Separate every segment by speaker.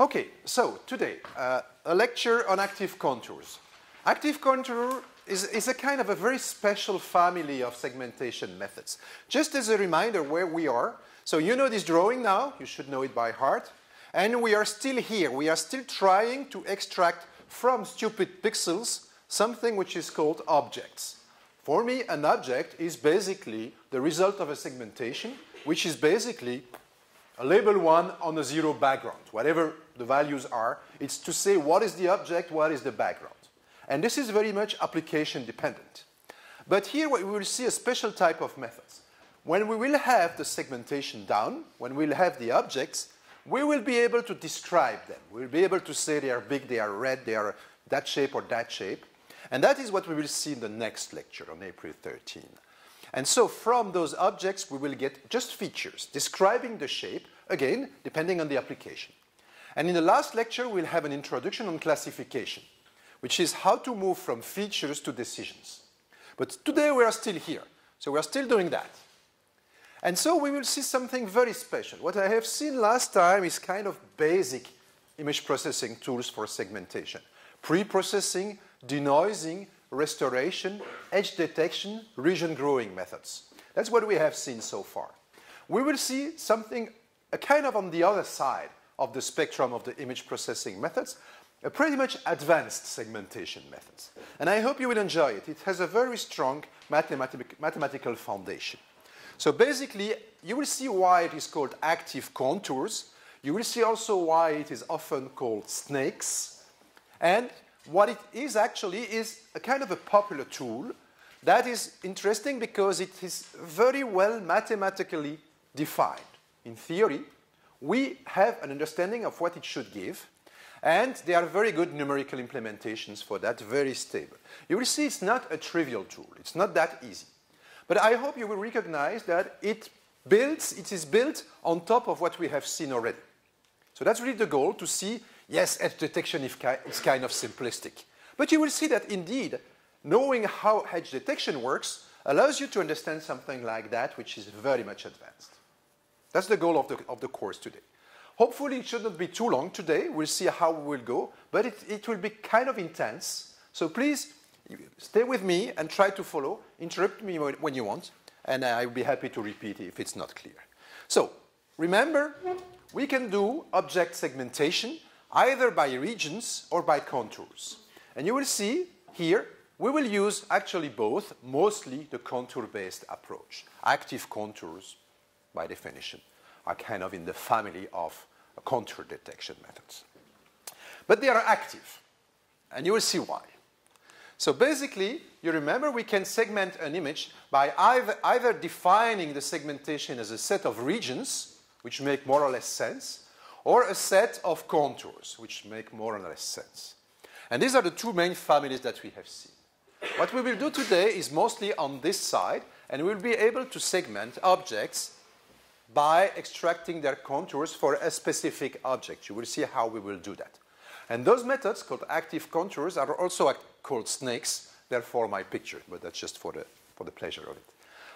Speaker 1: Okay, so today, a lecture on active contours. Active contour is a kind of a very special family of segmentation methods. Just as a reminder where we are, so you know this drawing now, you should know it by heart, and we are still here. We are still trying to extract from stupid pixels something which is called objects. For me, an object is basically the result of a segmentation, which is basically a label 1 on a 0 background. Whatever the values are, it's to say what is the object, what is the background. And this is very much application dependent. But here we will see a special type of methods. When we will have the segmentation down, when we'll have the objects, we will be able to describe them. We'll be able to say they are big, they are red, they are that shape or that shape. And that is what we will see in the next lecture on April 13. And so from those objects, we will get just features describing the shape, again, depending on the application. And in the last lecture, we'll have an introduction on classification, which is how to move from features to decisions. But today we are still here, so we are still doing that. And so we will see something very special. What I have seen last time is kind of basic image processing tools for segmentation. Pre-processing, denoising, restoration, edge detection, region growing methods. That's what we have seen so far. We will see something kind of on the other side of the spectrum of the image processing methods, a pretty much advanced segmentation methods. And I hope you will enjoy it. It has a very strong mathematical foundation. So basically, you will see why it is called active contours. You will see also why it is often called snakes. And what it is actually is a kind of a popular tool that is interesting because it is very well mathematically defined. In theory, we have an understanding of what it should give, and there are very good numerical implementations for that, very stable. You will see it's not a trivial tool. It's not that easy. But I hope you will recognize that it is built on top of what we have seen already. So that's really the goal, to see, yes, edge detection is kind of simplistic. But you will see that indeed, knowing how edge detection works allows you to understand something like that, which is very much advanced. That's the goal of the course today. Hopefully it shouldn't be too long today. We'll see how we will go, but it will be kind of intense. So please stay with me and try to follow. Interrupt me when you want, and I'll be happy to repeat if it's not clear. So remember, we can do object segmentation either by regions or by contours. And you will see here, we will use actually both, mostly the contour-based approach. Active contours, by definition, are kind of in the family of contour detection methods. But they are active, and you will see why. So basically, you remember we can segment an image by either defining the segmentation as a set of regions, which make more or less sense, or a set of contours, which make more or less sense. And these are the two main families that we have seen. What we will do today is mostly on this side, and we'll be able to segment objects by extracting their contours for a specific object. You will see how we will do that. And those methods, called active contours, are also called snakes, therefore my picture, but that's just for the pleasure of it.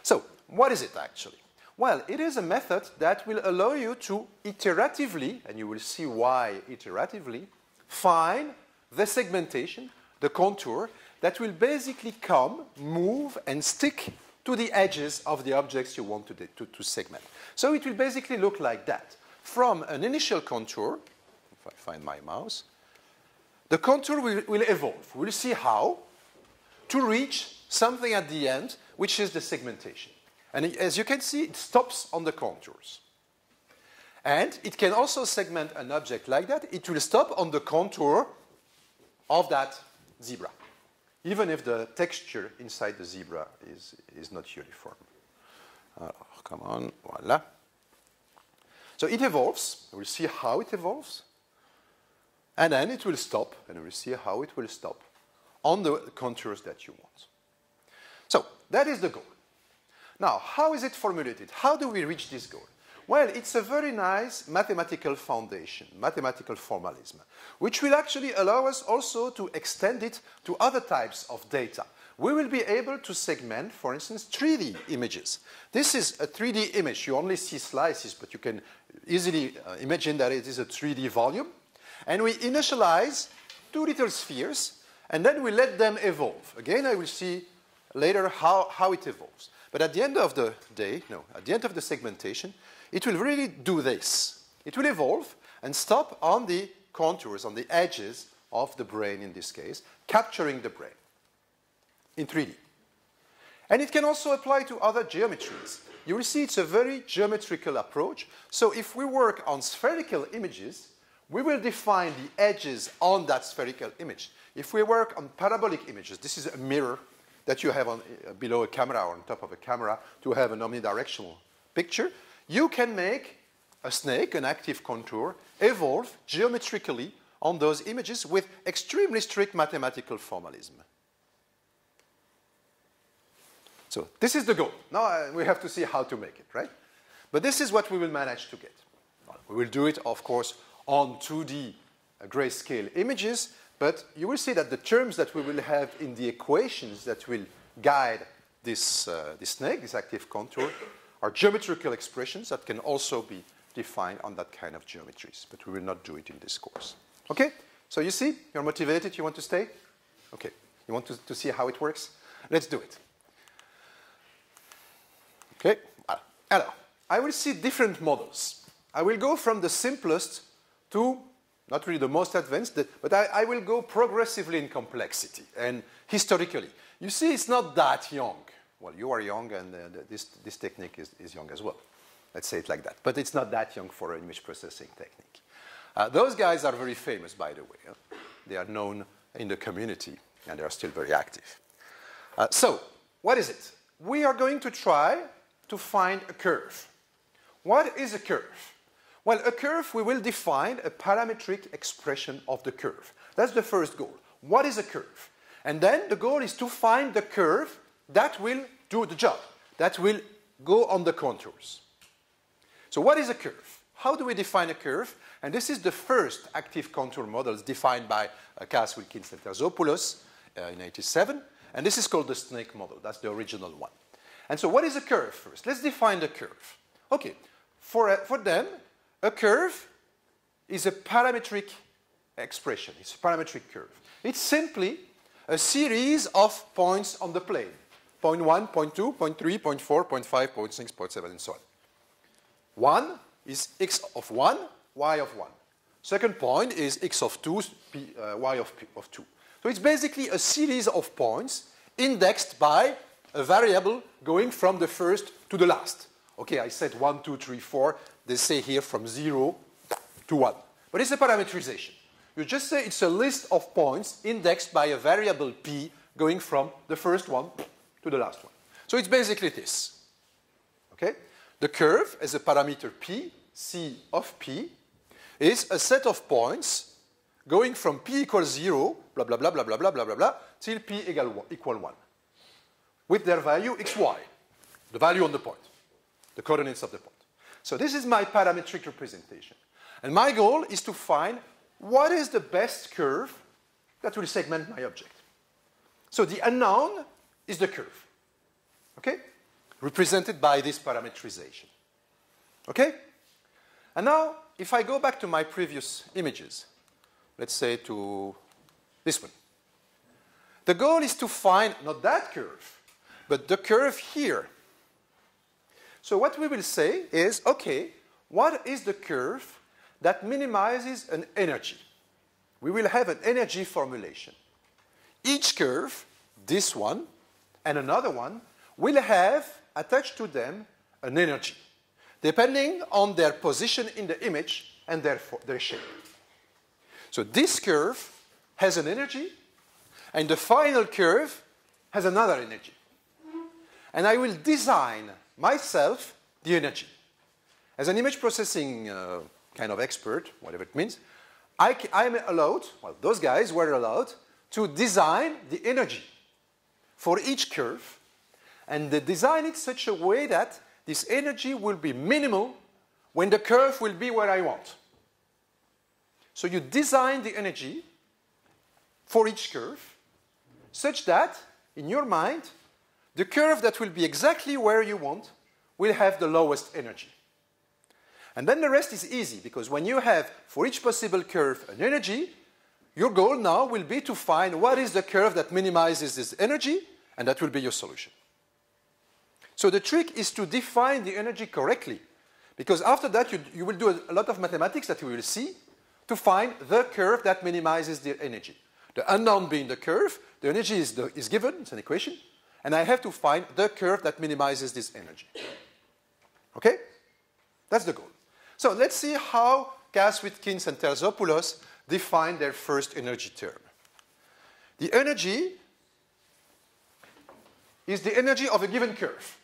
Speaker 1: So, what is it actually? Well, it is a method that will allow you to iteratively, and you will see why iteratively, find the segmentation, the contour, that will basically come, move, and stick to the edges of the objects you want to segment. So it will basically look like that. From an initial contour, if I find my mouse, the contour will evolve. We'll see how to reach something at the end, which is the segmentation. And as you can see, it stops on the contours. And it can also segment an object like that. It will stop on the contour of that zebra, even if the texture inside the zebra is not uniform. Come on, voila. So it evolves. We'll see how it evolves. And then it will stop, and we'll see how it will stop on the contours that you want. So that is the goal. Now, how is it formulated? How do we reach this goal? Well, it's a very nice mathematical foundation, mathematical formalism, which will actually allow us also to extend it to other types of data. We will be able to segment, for instance, 3D images. This is a 3D image. You only see slices, but you can easily imagine that it is a 3D volume. And we initialize two little spheres, and then we let them evolve. Again, I will see later how it evolves. But at the end of the day, no, at the end of the segmentation, it will really do this. It will evolve and stop on the contours, on the edges of the brain in this case, capturing the brain in 3D. And it can also apply to other geometries. You will see it's a very geometrical approach. So if we work on spherical images, we will define the edges on that spherical image. If we work on parabolic images, this is a mirror that you have on, below a camera or on top of a camera to have an omnidirectional picture, you can make a snake, an active contour, evolve geometrically on those images with extremely strict mathematical formalism. So this is the goal. Now we have to see how to make it, right? But this is what we will manage to get. We will do it, of course, on 2D grayscale images, but you will see that the terms that we will have in the equations that will guide this snake, this active contour, are geometrical expressions that can also be defined on that kind of geometries, but we will not do it in this course. Okay? So you see, you're motivated, you want to stay? Okay. You want to see how it works? Let's do it. Okay? Alors, I will see different models. I will go from the simplest to not really the most advanced, but I will go progressively in complexity and historically. You see, it's not that young. Well, you are young, and this technique is young as well. Let's say it like that. But it's not that young for an image processing technique. Those guys are very famous, by the way. They are known in the community, and they are still very active. So, what is it? We are going to try to find a curve. What is a curve? Well, a curve, we will define a parametric expression of the curve. That's the first goal. What is a curve? And then the goal is to find the curve that will do the job, that will go on the contours. So what is a curve? How do we define a curve? And this is the first active contour models defined by Kas, Wilkins, and Terzopoulos in 1987. And this is called the snake model. That's the original one. And so what is a curve first? Let's define the curve. Okay, for them, a curve is a parametric expression. It's a parametric curve. It's simply a series of points on the plane. Point 1, point 2, point 3, point 4, point 5, point 6, point 7, and so on. 1 is x of 1, y of 1. Second point is x of 2, y of 2. So it's basically a series of points indexed by a variable going from the first to the last. Okay, I said 1, 2, 3, 4. They say here from 0 to 1. But it's a parametrization. You just say it's a list of points indexed by a variable p going from the first one to the last one. So it's basically this. Okay? The curve as a parameter p, c of p, is a set of points going from p equals 0, blah, blah, blah, blah, blah, blah, blah, blah, blah, till p equal 1, with their value xy, the value on the point, the coordinates of the point. So this is my parametric representation. And my goal is to find what is the best curve that will segment my object. So the unknown is the curve, okay? Represented by this parametrization, okay? And now, if I go back to my previous images, let's say to this one. The goal is to find not that curve, but the curve here. So what we will say is, okay, what is the curve that minimizes an energy? We will have an energy formulation. Each curve, this one and another one, will have attached to them an energy, depending on their position in the image and their shape. So this curve has an energy, and the final curve has another energy. And I will design myself the energy. As an image processing kind of expert, whatever it means, I'm allowed, well, those guys were allowed to design the energy for each curve, and they design it such a way that this energy will be minimal when the curve will be where I want. So you design the energy for each curve such that, in your mind, the curve that will be exactly where you want will have the lowest energy. And then the rest is easy, because when you have, for each possible curve, an energy, your goal now will be to find what is the curve that minimizes this energy, and that will be your solution. So the trick is to define the energy correctly, because after that you will do a lot of mathematics that you will see to find the curve that minimizes the energy. The unknown being the curve, the energy is given, it's an equation, and I have to find the curve that minimizes this energy. Okay? That's the goal. So let's see how Kaswitkins and Terzopoulos define their first energy term. The energy is the energy of a given curve.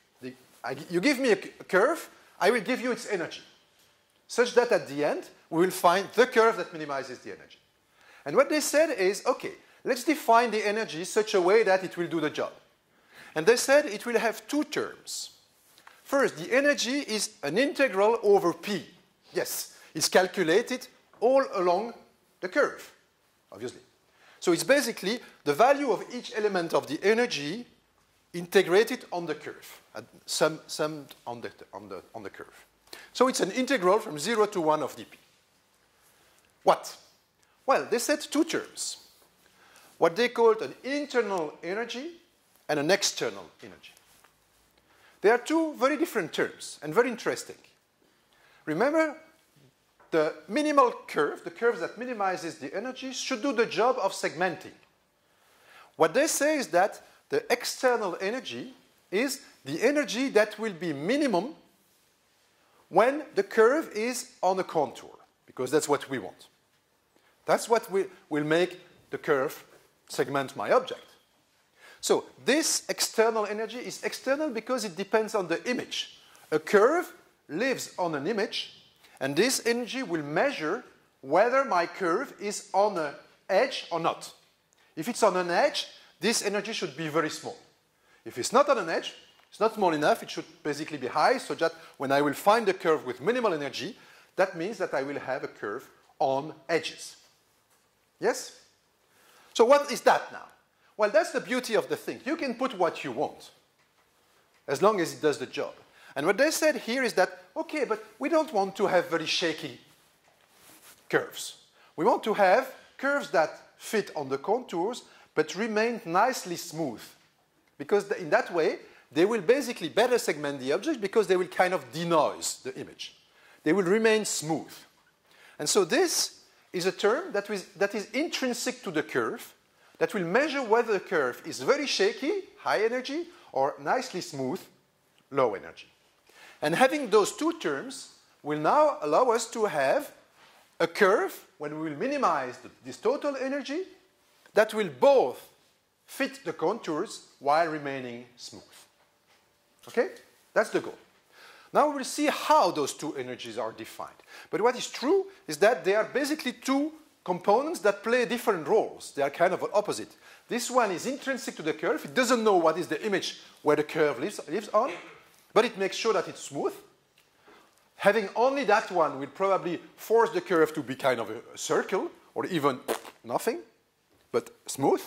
Speaker 1: You give me a curve, I will give you its energy, such that at the end, we will find the curve that minimizes the energy. And what they said is, okay, let's define the energy such a way that it will do the job. And they said it will have two terms. First, the energy is an integral over P. Yes, it's calculated all along the curve, obviously. So it's basically the value of each element of the energy integrated on the curve, summed on the curve. So it's an integral from 0 to 1 of dp. What? Well, they said two terms. What they called an internal energy and an external energy. They are two very different terms and very interesting. Remember, the minimal curve, the curve that minimizes the energy, should do the job of segmenting. What they say is that the external energy is the energy that will be minimum when the curve is on a contour, because that's what we want. That's what will make the curve segment my object. So this external energy is external because it depends on the image. A curve lives on an image, and this energy will measure whether my curve is on an edge or not. If it's on an edge, this energy should be very small. If it's not on an edge, it's not small enough, it should basically be high, so that when I will find a curve with minimal energy, that means that I will have a curve on edges. Yes? So what is that now? Well, that's the beauty of the thing. You can put what you want, as long as it does the job. And what they said here is that, okay, but we don't want to have very shaky curves. We want to have curves that fit on the contours, but remain nicely smooth. Because in that way, they will basically better segment the object because they will kind of denoise the image. They will remain smooth. And so this is a term that is intrinsic to the curve, that will measure whether the curve is very shaky, high energy, or nicely smooth, low energy. And having those two terms will now allow us to have a curve, when we will minimize this total energy, that will both fit the contours while remaining smooth. Okay? That's the goal. Now we will see how those two energies are defined. But what is true is that they are basically two components that play different roles. They are kind of opposite. This one is intrinsic to the curve. It doesn't know what is the image where the curve lives on, but it makes sure that it's smooth. Having only that one will probably force the curve to be kind of a circle, or even nothing, but smooth.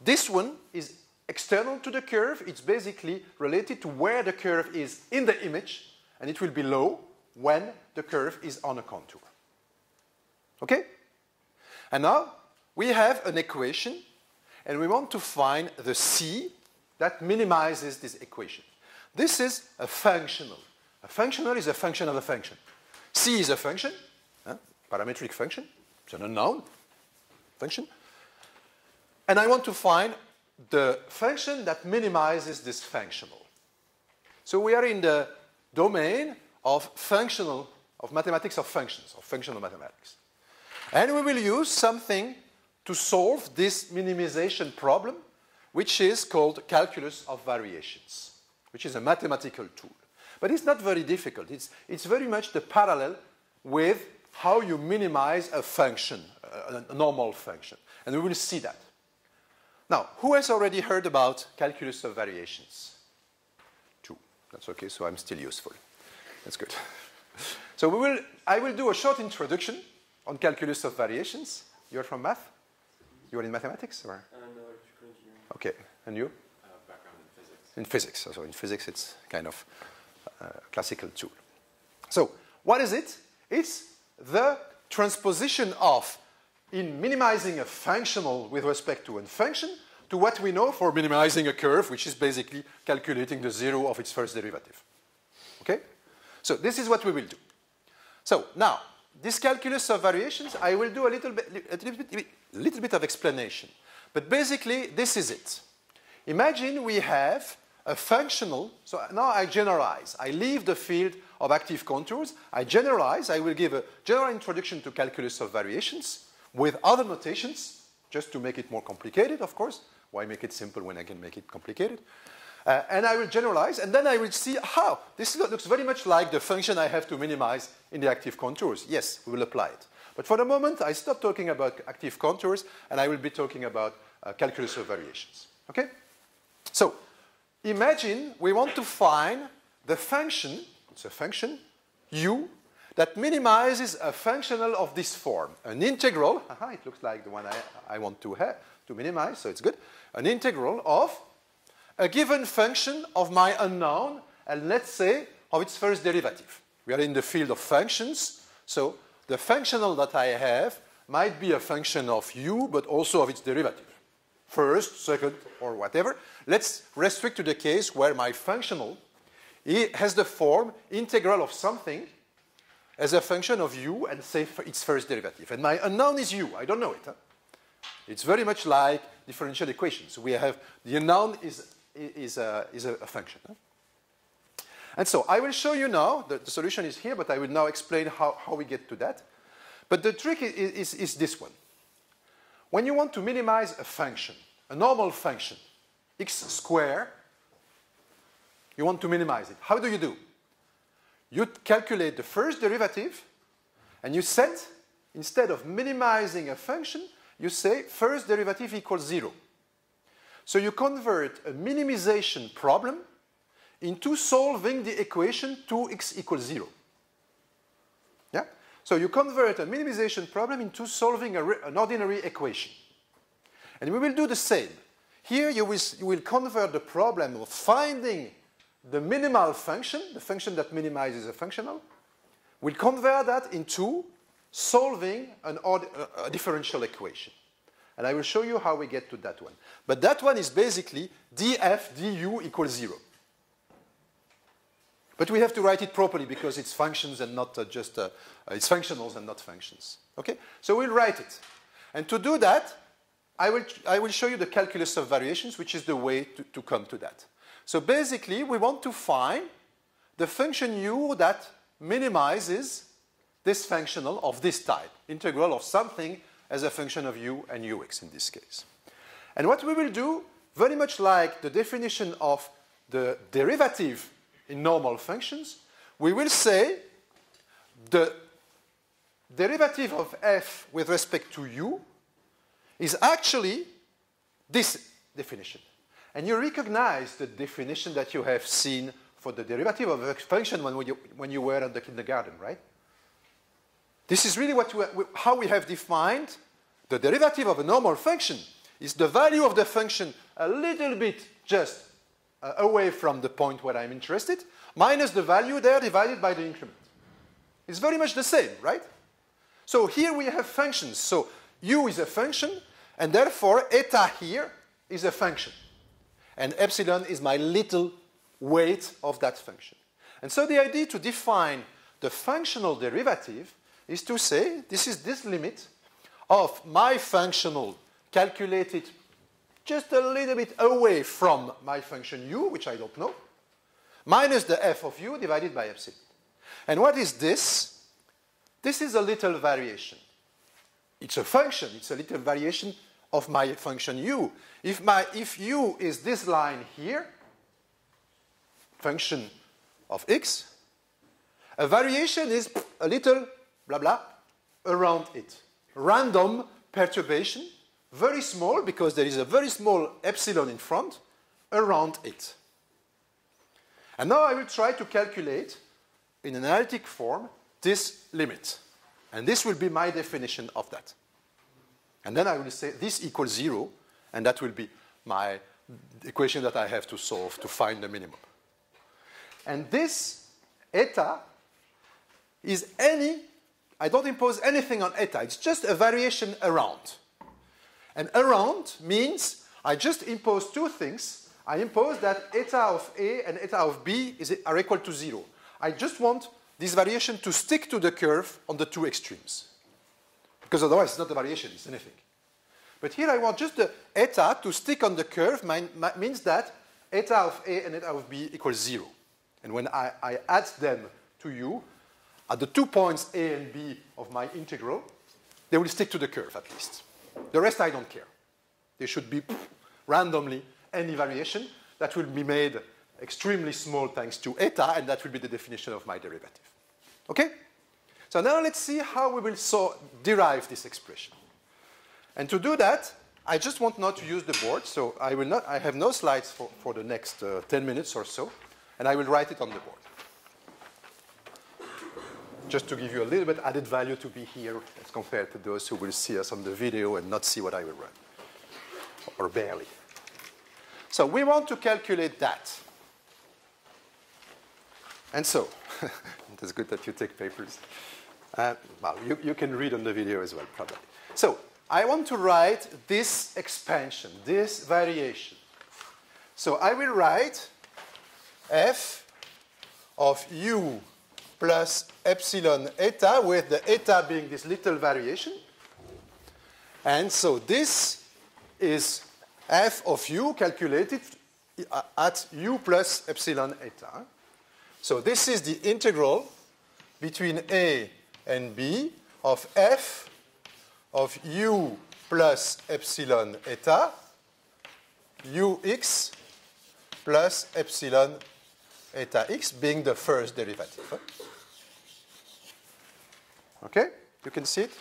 Speaker 1: This one is external to the curve. It's basically related to where the curve is in the image, and it will be low when the curve is on a contour. Okay? And now we have an equation, and we want to find the C that minimizes this equation. This is a functional. A functional is a function of a function. C is a function, parametric function. It's an unknown function. And I want to find the function that minimizes this functional. So we are in the domain of mathematics of functions, of functional mathematics. And we will use something to solve this minimization problem, which is called calculus of variations, which is a mathematical tool. But it's not very difficult. It's very much the parallel with how you minimize a function, a normal function. And we will see that. Now, who has already heard about calculus of variations? 2. That's okay, so I'm still useful. That's good. So I will do a short introduction on calculus of variations. You're from math? You are in mathematics? Or?
Speaker 2: No, electrical engineering.
Speaker 1: Okay, and you?
Speaker 2: Background in physics.
Speaker 1: In physics. So in physics, it's kind of a classical tool. So What is it? It's the transposition of, in minimizing a functional with respect to a function, to what we know for minimizing a curve, which is basically calculating the zero of its first derivative. Okay? So this is what we will do. So now, this calculus of variations, I will do a little bit of explanation. But basically, this is it. Imagine we have a functional, so now I generalize. I leave the field of active contours. I generalize. I will give a general introduction to calculus of variations with other notations, just to make it more complicated, of course. Why make it simple when I can make it complicated? And I will generalize, and then I will see how. This looks very much like the function I have to minimize in the active contours. Yes, we will apply it. But for the moment, I stop talking about active contours, and I will be talking about calculus of variations. Okay? So, imagine we want to find the function, it's a function, u, that minimizes a functional of this form. An integral, it looks like the one I want to have, to minimize, so it's good. An integral of a given function of my unknown, and let's say of its first derivative. We are in the field of functions, so the functional that I have might be a function of u, but also of its derivative. First, second, or whatever. Let's restrict to the case where my functional has the form integral of something as a function of u and say its first derivative. And my unknown is u. I don't know it. Huh? It's very much like differential equations. We have the unknown is a function. Huh? And so I will show you now, the solution is here, but I will now explain how we get to that. But the trick is this one. When you want to minimize a function, a normal function, x squared, you want to minimize it. How do? You calculate the first derivative, and you set, instead of minimizing a function, you say first derivative equals 0. So you convert a minimization problem into solving the equation 2x equals 0. Yeah? So you convert a minimization problem into solving an ordinary equation. And we will do the same. Here you will convert the problem of finding the minimal function, the function that minimizes a functional. We'll convert that into solving a differential equation. And I will show you how we get to that one. But that one is basically df du equals 0. But we have to write it properly because it's functions and not it's functionals and not functions. Okay? So we'll write it. And to do that, I will show you the calculus of variations, which is the way to come to that. So basically, we want to find the function u that minimizes this functional of this type, integral of something as a function of u and ux in this case. And what we will do, very much like the definition of the derivative in normal functions, we will say the derivative of f with respect to u is actually this definition. And you recognize the definition that you have seen for the derivative of a function when you were at the kindergarten, right? This is really how we have defined the derivative of a normal function. Is the value of the function a little bit just away from the point where I'm interested, minus the value there divided by the increment. It's very much the same, right? So here we have functions. So u is a function, and therefore eta here is a function. And epsilon is my little weight of that function. And so the idea to define the functional derivative is to say this is this limit of my functional calculated just a little bit away from my function u, which I don't know, minus the f of u divided by epsilon. And what is this? This is a little variation. It's a function. It's a little variation of my function u. If u is this line here, function of x, a variation is a little blah blah around it. Random perturbation, very small because there is a very small epsilon in front around it. And now I will try to calculate in an analytic form this limit. And this will be my definition of that. And then I will say this equals 0, and that will be my equation that I have to solve to find the minimum. And this eta is any, I don't impose anything on eta. It's just a variation around. And around means I just impose two things. I impose that eta of A and eta of B are equal to 0. I just want this variation to stick to the curve on the two extremes. Because otherwise it's not a variation, it's anything. But here I want just the eta to stick on the curve means that eta of A and eta of B equals 0. And when I add them to U, at the 2 points A and B of my integral, they will stick to the curve at least. The rest I don't care. They should be randomly any variation that will be made extremely small thanks to eta, and that will be the definition of my derivative. Okay? So now let's see how we will derive this expression. And to do that, I just want not to use the board, so I have no slides for the next 10 minutes or so, and I will write it on the board. Just to give you a little bit added value to be here as compared to those who will see us on the video and not see what I will run, or barely. So we want to calculate that. And so, it's good that you take papers. Well, you can read on the video as well, probably. So I want to write this expansion, this variation. So I will write f of u plus epsilon eta, with the eta being this little variation. And so this is f of u calculated at u plus epsilon eta. So this is the integral between a and b of f of u plus epsilon eta ux plus epsilon eta x being the first derivative. Okay? You can see it?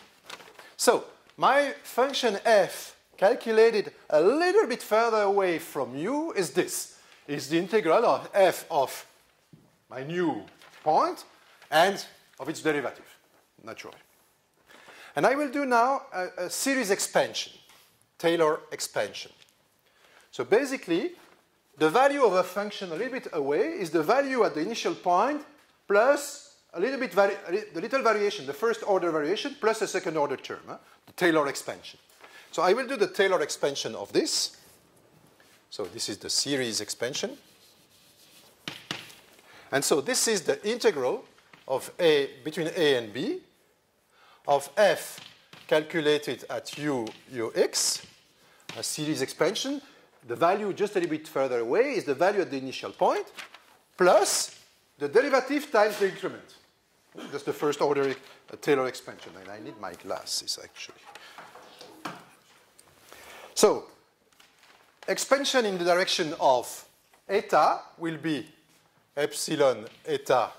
Speaker 1: So my function f calculated a little bit further away from u is this. Is the integral of f of my new point and of its derivative, naturally. And I will do now a series expansion, Taylor expansion. So basically, the value of a function a little bit away is the value at the initial point plus a little bit the little variation, the first order variation, plus a second order term, the Taylor expansion. So I will do the Taylor expansion of this. So this is the series expansion. And so this is the integral of between a and b of f calculated at ux, a series expansion. The value just a little bit further away is the value at the initial point, plus the derivative times the increment. That's the first order Taylor expansion. And I need my glasses, actually. So expansion in the direction of eta will be epsilon eta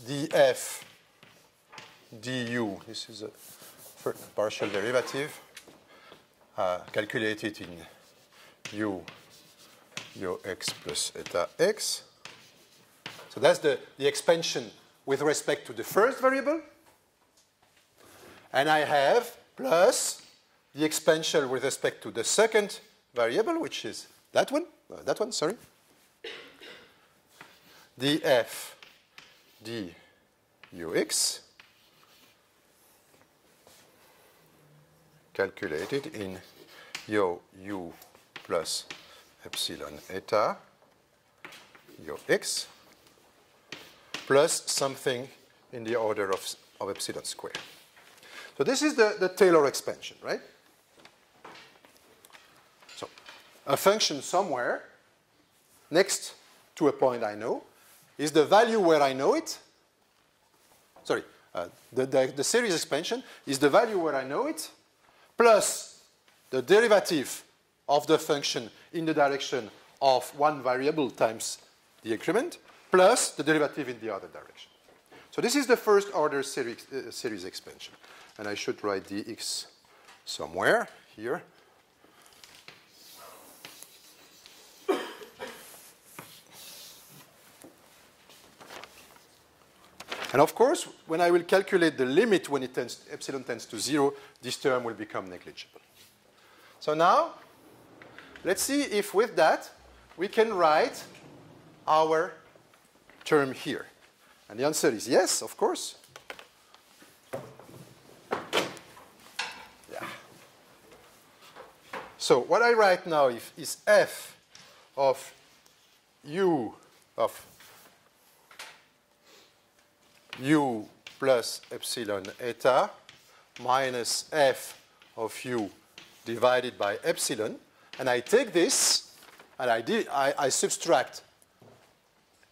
Speaker 1: df du. This is a partial derivative calculated in ux plus eta x. So that's the expansion with respect to the first variable. And I have plus the expansion with respect to the second variable, which is that one, sorry. df dux calculated in u plus epsilon eta x plus something in the order of epsilon square. So this is the Taylor expansion, right? So a function somewhere next to a point I know is the value where I know it. Sorry, the series expansion is the value where I know it plus the derivative of the function in the direction of one variable times the increment plus the derivative in the other direction. So this is the first order series expansion. And I should write dx somewhere here. And of course, when I will calculate the limit when epsilon tends to 0, this term will become negligible. So now, let's see if with that we can write our term here. And the answer is yes, of course. Yeah. So what I write now is f of u plus epsilon eta minus f of u divided by epsilon. And I take this, and I subtract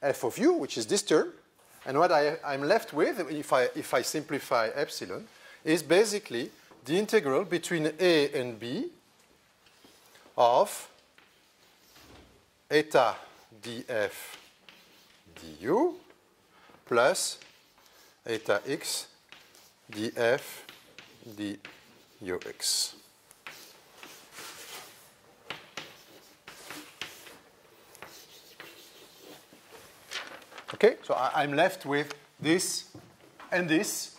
Speaker 1: f of u, which is this term. And what I'm left with, if I simplify epsilon, is basically the integral between a and b of eta df du plus eta x df dux. Okay, so I'm left with this and this.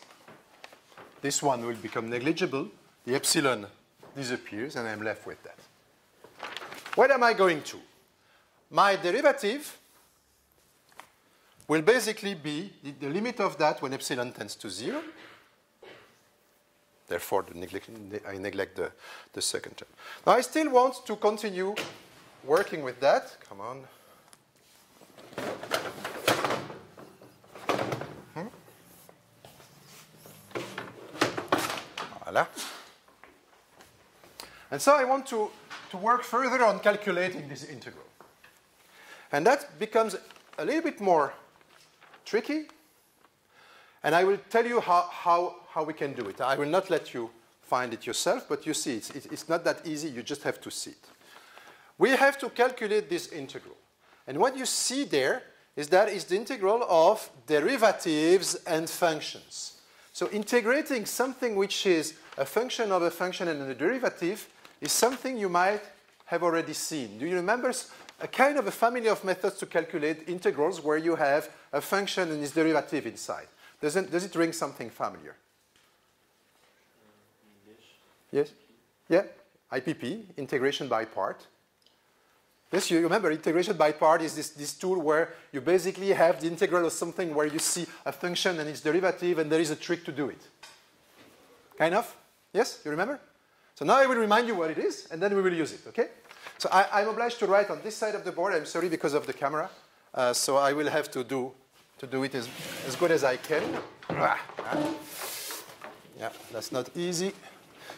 Speaker 1: This one will become negligible. The epsilon disappears, and I'm left with that. What am I going to? My derivative will basically be the limit of that when epsilon tends to 0. Therefore, I neglect the second term. Now, I still want to continue working with that. Come on. Voilà. And so I want to work further on calculating this integral. And that becomes a little bit more tricky. And I will tell you how we can do it. I will not let you find it yourself, but you see, it's not that easy. You just have to see it. We have to calculate this integral. And what you see there is that is the integral of derivatives and functions. So integrating something which is a function of a function and a derivative is something you might have already seen. Do you remember a kind of a family of methods to calculate integrals where you have a function and its derivative inside? Does it ring something familiar? Yes? Yeah? IPP, integration by part. Yes, you remember integration by part is this tool where you basically have the integral of something where you see a function and its derivative, and there is a trick to do it. Kind of? Yes? You remember? So now I will remind you what it is, and then we will use it, okay? So I'm obliged to write on this side of the board. I'm sorry because of the camera. So I will have to do it as good as I can. Yeah, that's not easy.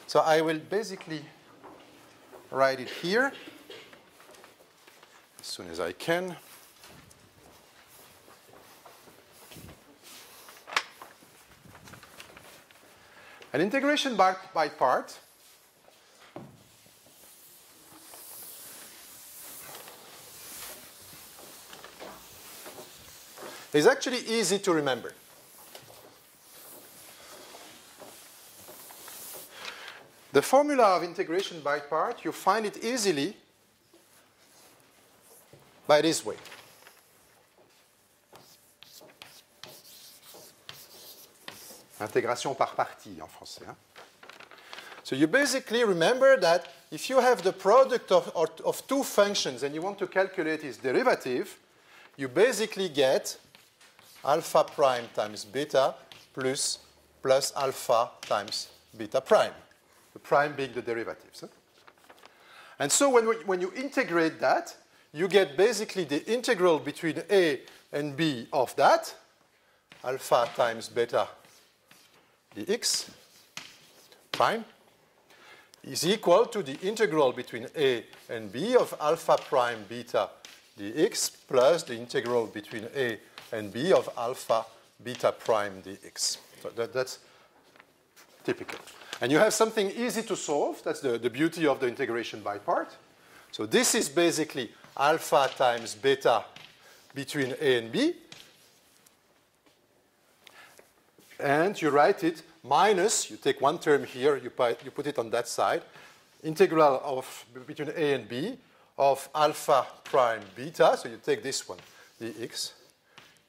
Speaker 1: So I will basically write it here as soon as I can. An integration by part is actually easy to remember. The formula of integration by part, you find it easily by this way. Intégration par partie en français. Hein? So you basically remember that if you have the product of two functions and you want to calculate its derivative, you basically get alpha prime times beta plus alpha times beta prime. The prime being the derivatives. Huh? And so when you integrate that, you get basically the integral between a and b of that, alpha times beta dx prime, is equal to the integral between a and b of alpha prime beta dx plus the integral between a and b of alpha beta prime dx. So that's typical. And you have something easy to solve. That's the beauty of the integration by part. So this is basically alpha times beta between a and b. And you write it minus, you take one term here, you put it on that side, integral of between a and b of alpha prime beta, so you take this one, dx,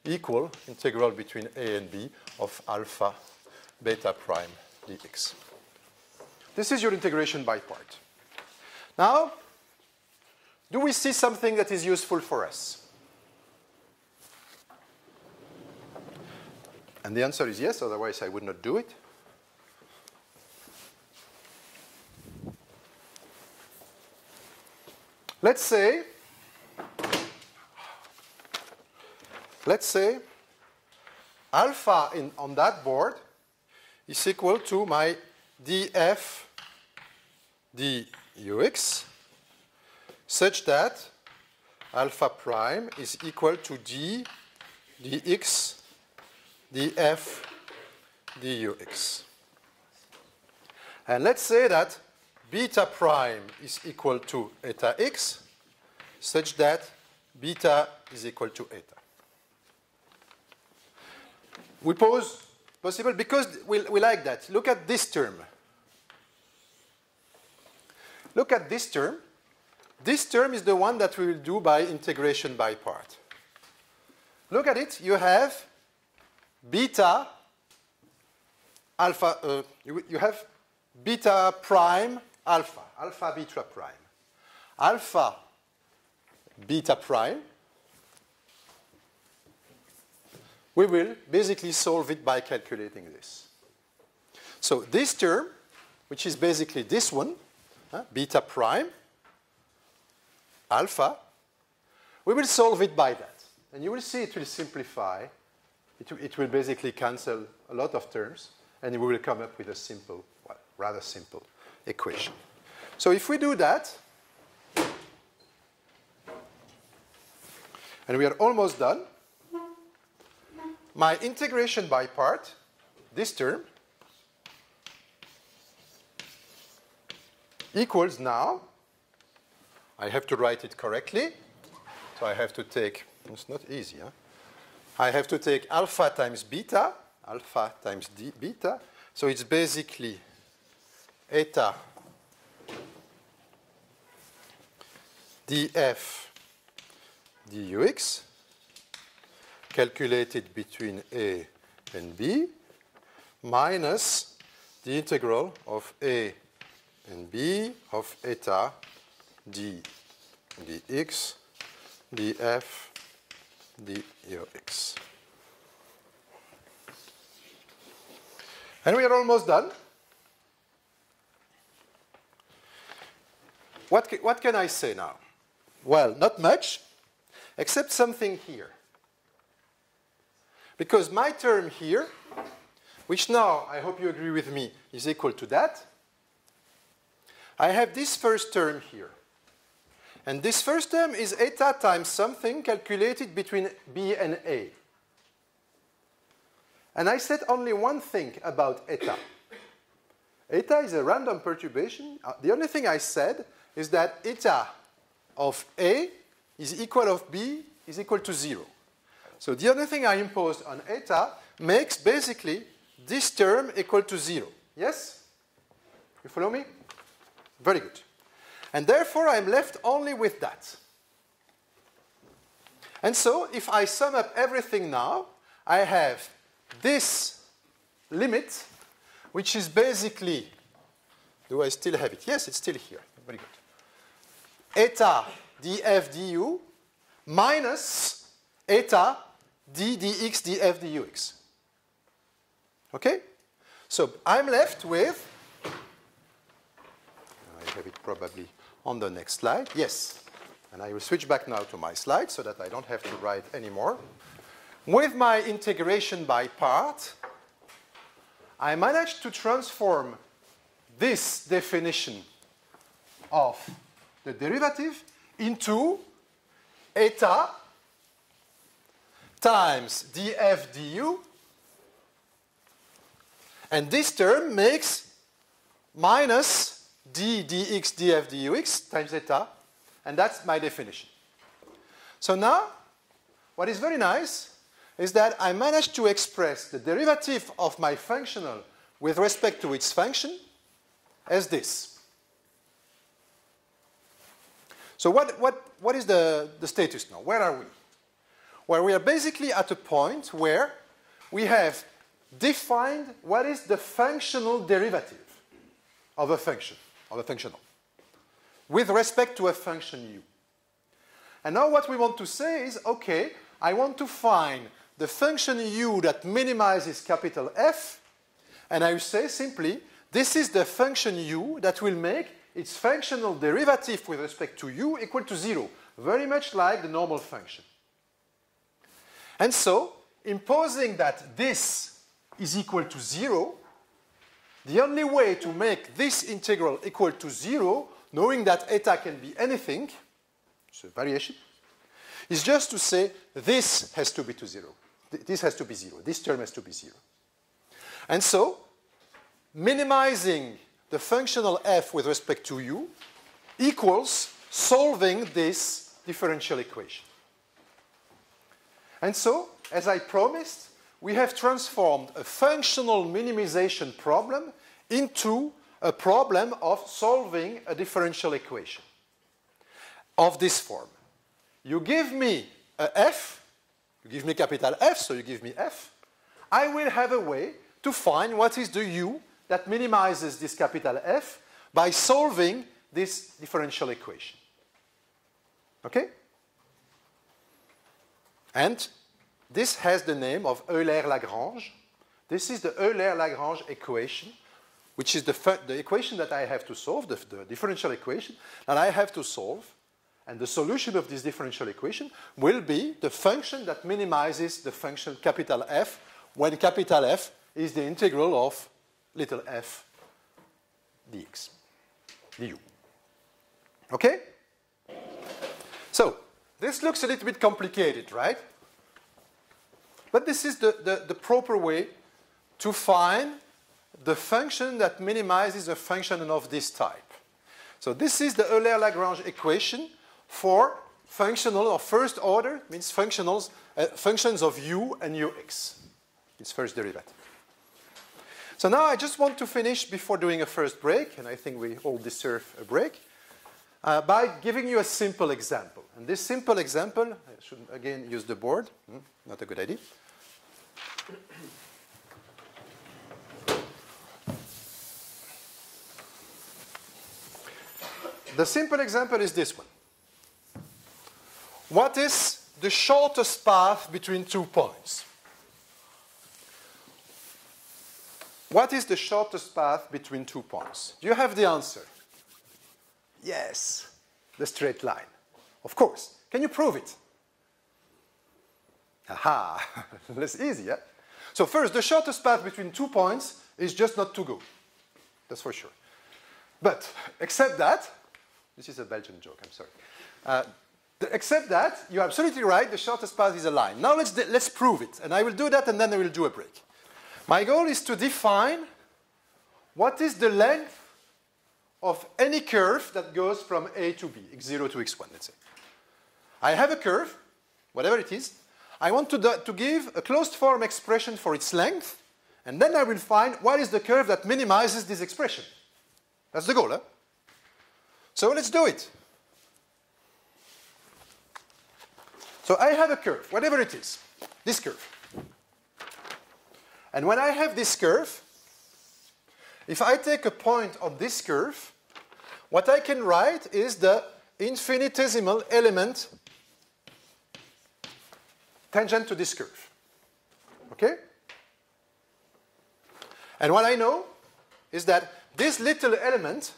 Speaker 1: equal integral between a and b of alpha beta prime dx. This is your integration by part. Now, do we see something that is useful for us? And the answer is yes, otherwise I would not do it. Let's say alpha on that board is equal to my df dux, such that alpha prime is equal to d dx df dux. And let's say that beta prime is equal to eta x, such that beta is equal to eta. We pose possible, because we like that. Look at this term. Look at this term. This term is the one that we will do by integration by part. Look at it. You have beta alpha, you have beta prime alpha, alpha beta prime. Alpha beta prime, we will basically solve it by calculating this. So this term, which is basically this one, beta prime, alpha, we will solve it by that. And you will see it will simplify. It will basically cancel a lot of terms, and we will come up with a simple, well, rather simple equation. So if we do that, and we are almost done, my integration by part, this term, equals now, I have to write it correctly, so I have to take, it's not easy, huh? I have to take alpha times beta, alpha times d beta, so it's basically eta df dux, calculated between a and b, minus the integral of a and b of eta d dx df dux. And we are almost done. What can I say now? Well, not much, except something here. Because my term here, which now, I hope you agree with me, is equal to that, I have this first term here. And this first term is eta times something calculated between b and a. And I said only one thing about eta. Eta is a random perturbation. The only thing I said is that eta of a is equal of b is equal to 0. So the only thing I imposed on eta makes basically this term equal to 0. Yes? You follow me? Very good. And therefore, I'm left only with that. And so, if I sum up everything now, I have this limit, which is basically, do I still have it? Yes, it's still here. Very good. Eta df du minus eta d dx df dux. Okay? So, I'm left with, I have it probably on the next slide. Yes. And I will switch back now to my slide so that I don't have to write anymore. With my integration by part, I managed to transform this definition of the derivative into eta times df du. And this term makes minus d dx df dux times eta, and that's my definition. So now, what is very nice is that I managed to express the derivative of my functional with respect to its function as this. So what is the status now? Where are we? Well, we are basically at a point where we have defined what is the functional derivative of a function. Of a functional, with respect to a function u. And now what we want to say is, okay, I want to find the function u that minimizes capital F, and I will say simply, this is the function u that will make its functional derivative with respect to u equal to 0, very much like the normal function. And so, imposing that this is equal to 0, the only way to make this integral equal to 0, knowing that eta can be anything, it's a variation, is just to say this has to be to 0. This has to be 0. This term has to be 0. And so, minimizing the functional f with respect to u equals solving this differential equation. And so, as I promised, we have transformed a functional minimization problem into a problem of solving a differential equation of this form. You give me a f, you give me capital F, so you give me f. I will have a way to find what is the u that minimizes this capital F by solving this differential equation. Okay? And this has the name of Euler-Lagrange. This is the Euler-Lagrange equation, which is the equation that I have to solve, the differential equation that I have to solve. And the solution of this differential equation will be the function that minimizes the function capital F when capital F is the integral of little f dx, du. Okay? So, this looks a little bit complicated, right? But this is the proper way to find the function that minimizes a function of this type. So this is the Euler-Lagrange equation for functional or first order, means functions of u and ux, its first derivative. So now I just want to finish before doing a first break, and I think we all deserve a break, by giving you a simple example. And this simple example, I should again use the board, not a good idea. The simple example is this one. What is the shortest path between 2 points? What is the shortest path between 2 points? Do you have the answer? Yes, the straight line. Of course. Can you prove it? Aha, that's easy, yeah? So first, the shortest path between 2 points is just not to go. That's for sure. But, except that, this is a Belgian joke, I'm sorry. Except that, you're absolutely right, the shortest path is a line. Now let's prove it, and I will do that and then I will do a break. My goal is to define what is the length of any curve that goes from A to B, x0 to x1, let's say. I have a curve, whatever it is. I want to give a closed form expression for its length, and then I will find what is the curve that minimizes this expression. That's the goal, huh? So let's do it. So I have a curve, whatever it is, this curve. And when I have this curve, if I take a point on this curve, what I can write is the infinitesimal element tangent to this curve. Okay? And what I know is that this little element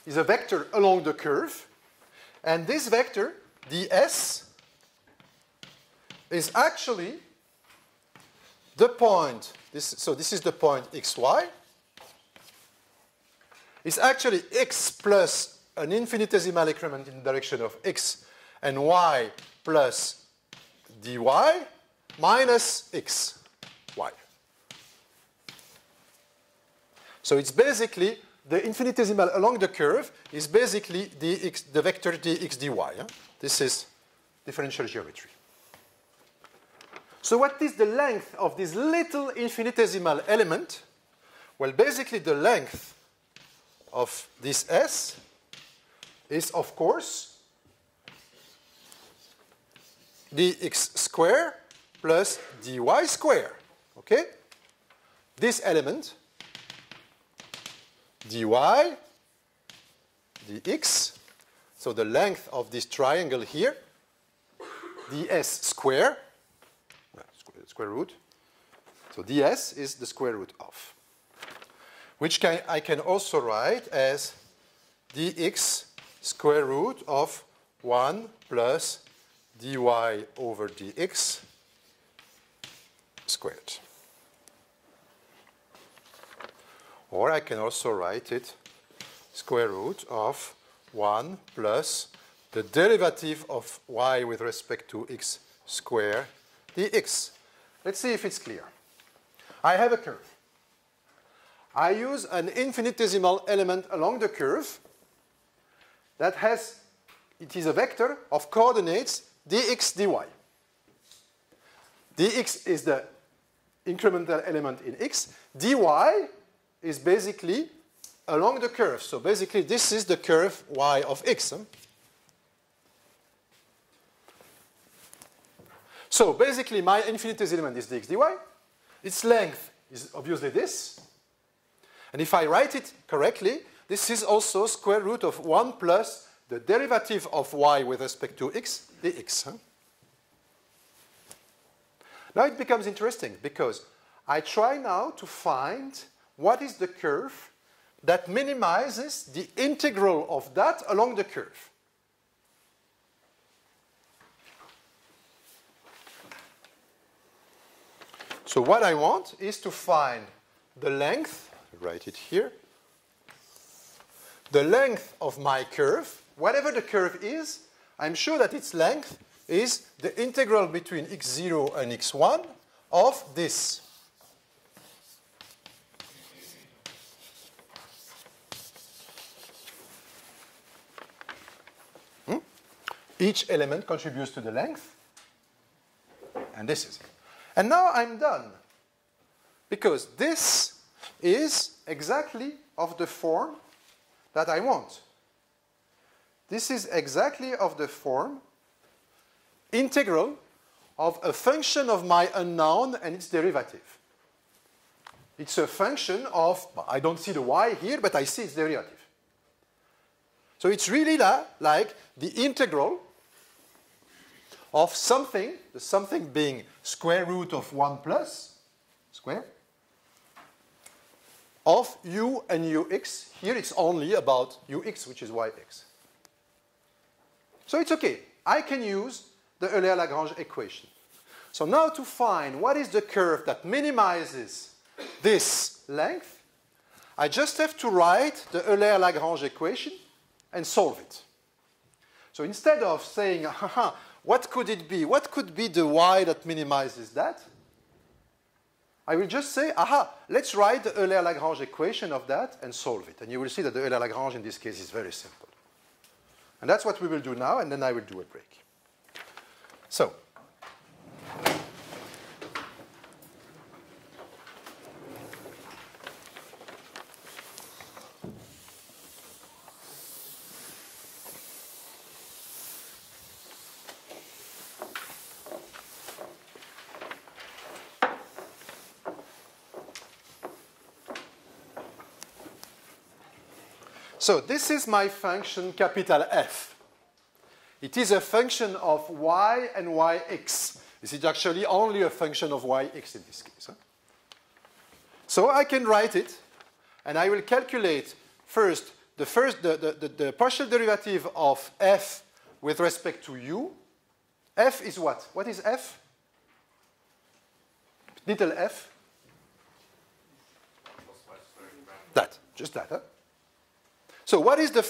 Speaker 1: is a vector along the curve, and this vector, ds, is actually the point, so this is the point xy, is actually x plus an infinitesimal increment in the direction of x and y plus dy minus x, y. So it's basically the infinitesimal along the curve is basically the vector dx dy. Yeah? This is differential geometry. So what is the length of this little infinitesimal element? Well, basically the length of this S is, of course, dx square plus dy square. Okay? This element, dy dx, so the length of this triangle here, ds square, square root. So ds is the square root of, which I can also write as dx square root of 1 plus dy over dx squared. Or I can also write it square root of 1 plus the derivative of y with respect to x squared dx. Let's see if it's clear. I have a curve. I use an infinitesimal element along the curve that has, it is a vector of coordinates dx, dy. dx is the incremental element in x. dy is basically along the curve. So basically, this is the curve y of x. So basically, my infinitesimal element is dx, dy. Its length is obviously this. And if I write it correctly, this is also square root of 1 plus the derivative of y with respect to x dx. Now it becomes interesting because I try now to find what is the curve that minimizes the integral of that along the curve. So what I want is to find the length, write it here, the length of my curve, whatever the curve is, I'm sure that its length is the integral between x0 and x1 of this. Each element contributes to the length, and this is it. And now I'm done, because this is exactly of the form that I want. This is exactly of the form integral of a function of my unknown and its derivative. It's a function of, I don't see the y here, but I see its derivative. So it's really like the integral of something, the something being square root of 1 plus square of u and ux. Here it's only about ux, which is yx. So it's okay. I can use the Euler-Lagrange equation. So now to find what is the curve that minimizes this length, I just have to write the Euler-Lagrange equation and solve it. So instead of saying, what could it be? What could be the y that minimizes that? I will just say, let's write the Euler-Lagrange equation of that and solve it. And you will see that the Euler-Lagrange in this case is very simple. And that's what we will do now, and then I will do a break. So, so this is my function capital F. It is a function of y and yx. This is actually only a function of yx in this case. So I can write it, and I will calculate first the partial derivative of f with respect to u. F is what? What is f? Little f? That, just that. Huh? So what is the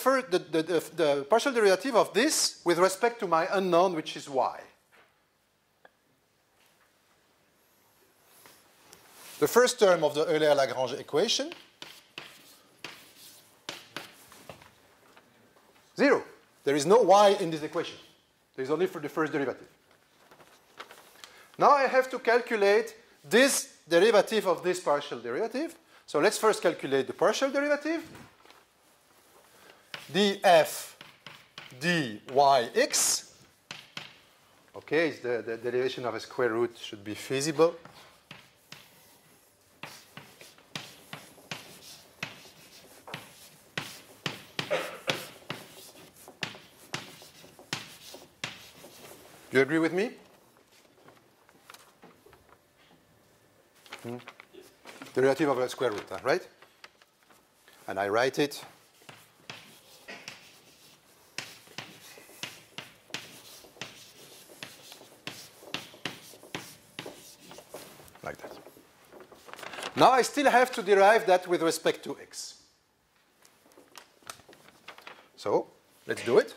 Speaker 1: partial derivative of this with respect to my unknown, which is y? The first term of the Euler-Lagrange equation, 0. There is no y in this equation. There is only for the first derivative. Now I have to calculate this derivative of this partial derivative. So let's first calculate the partial derivative. df dyx. Okay, the derivation of a square root should be feasible. Do you agree with me? Derivative of the square root, right? And I write it like that. Now I still have to derive that with respect to x. So let's do it.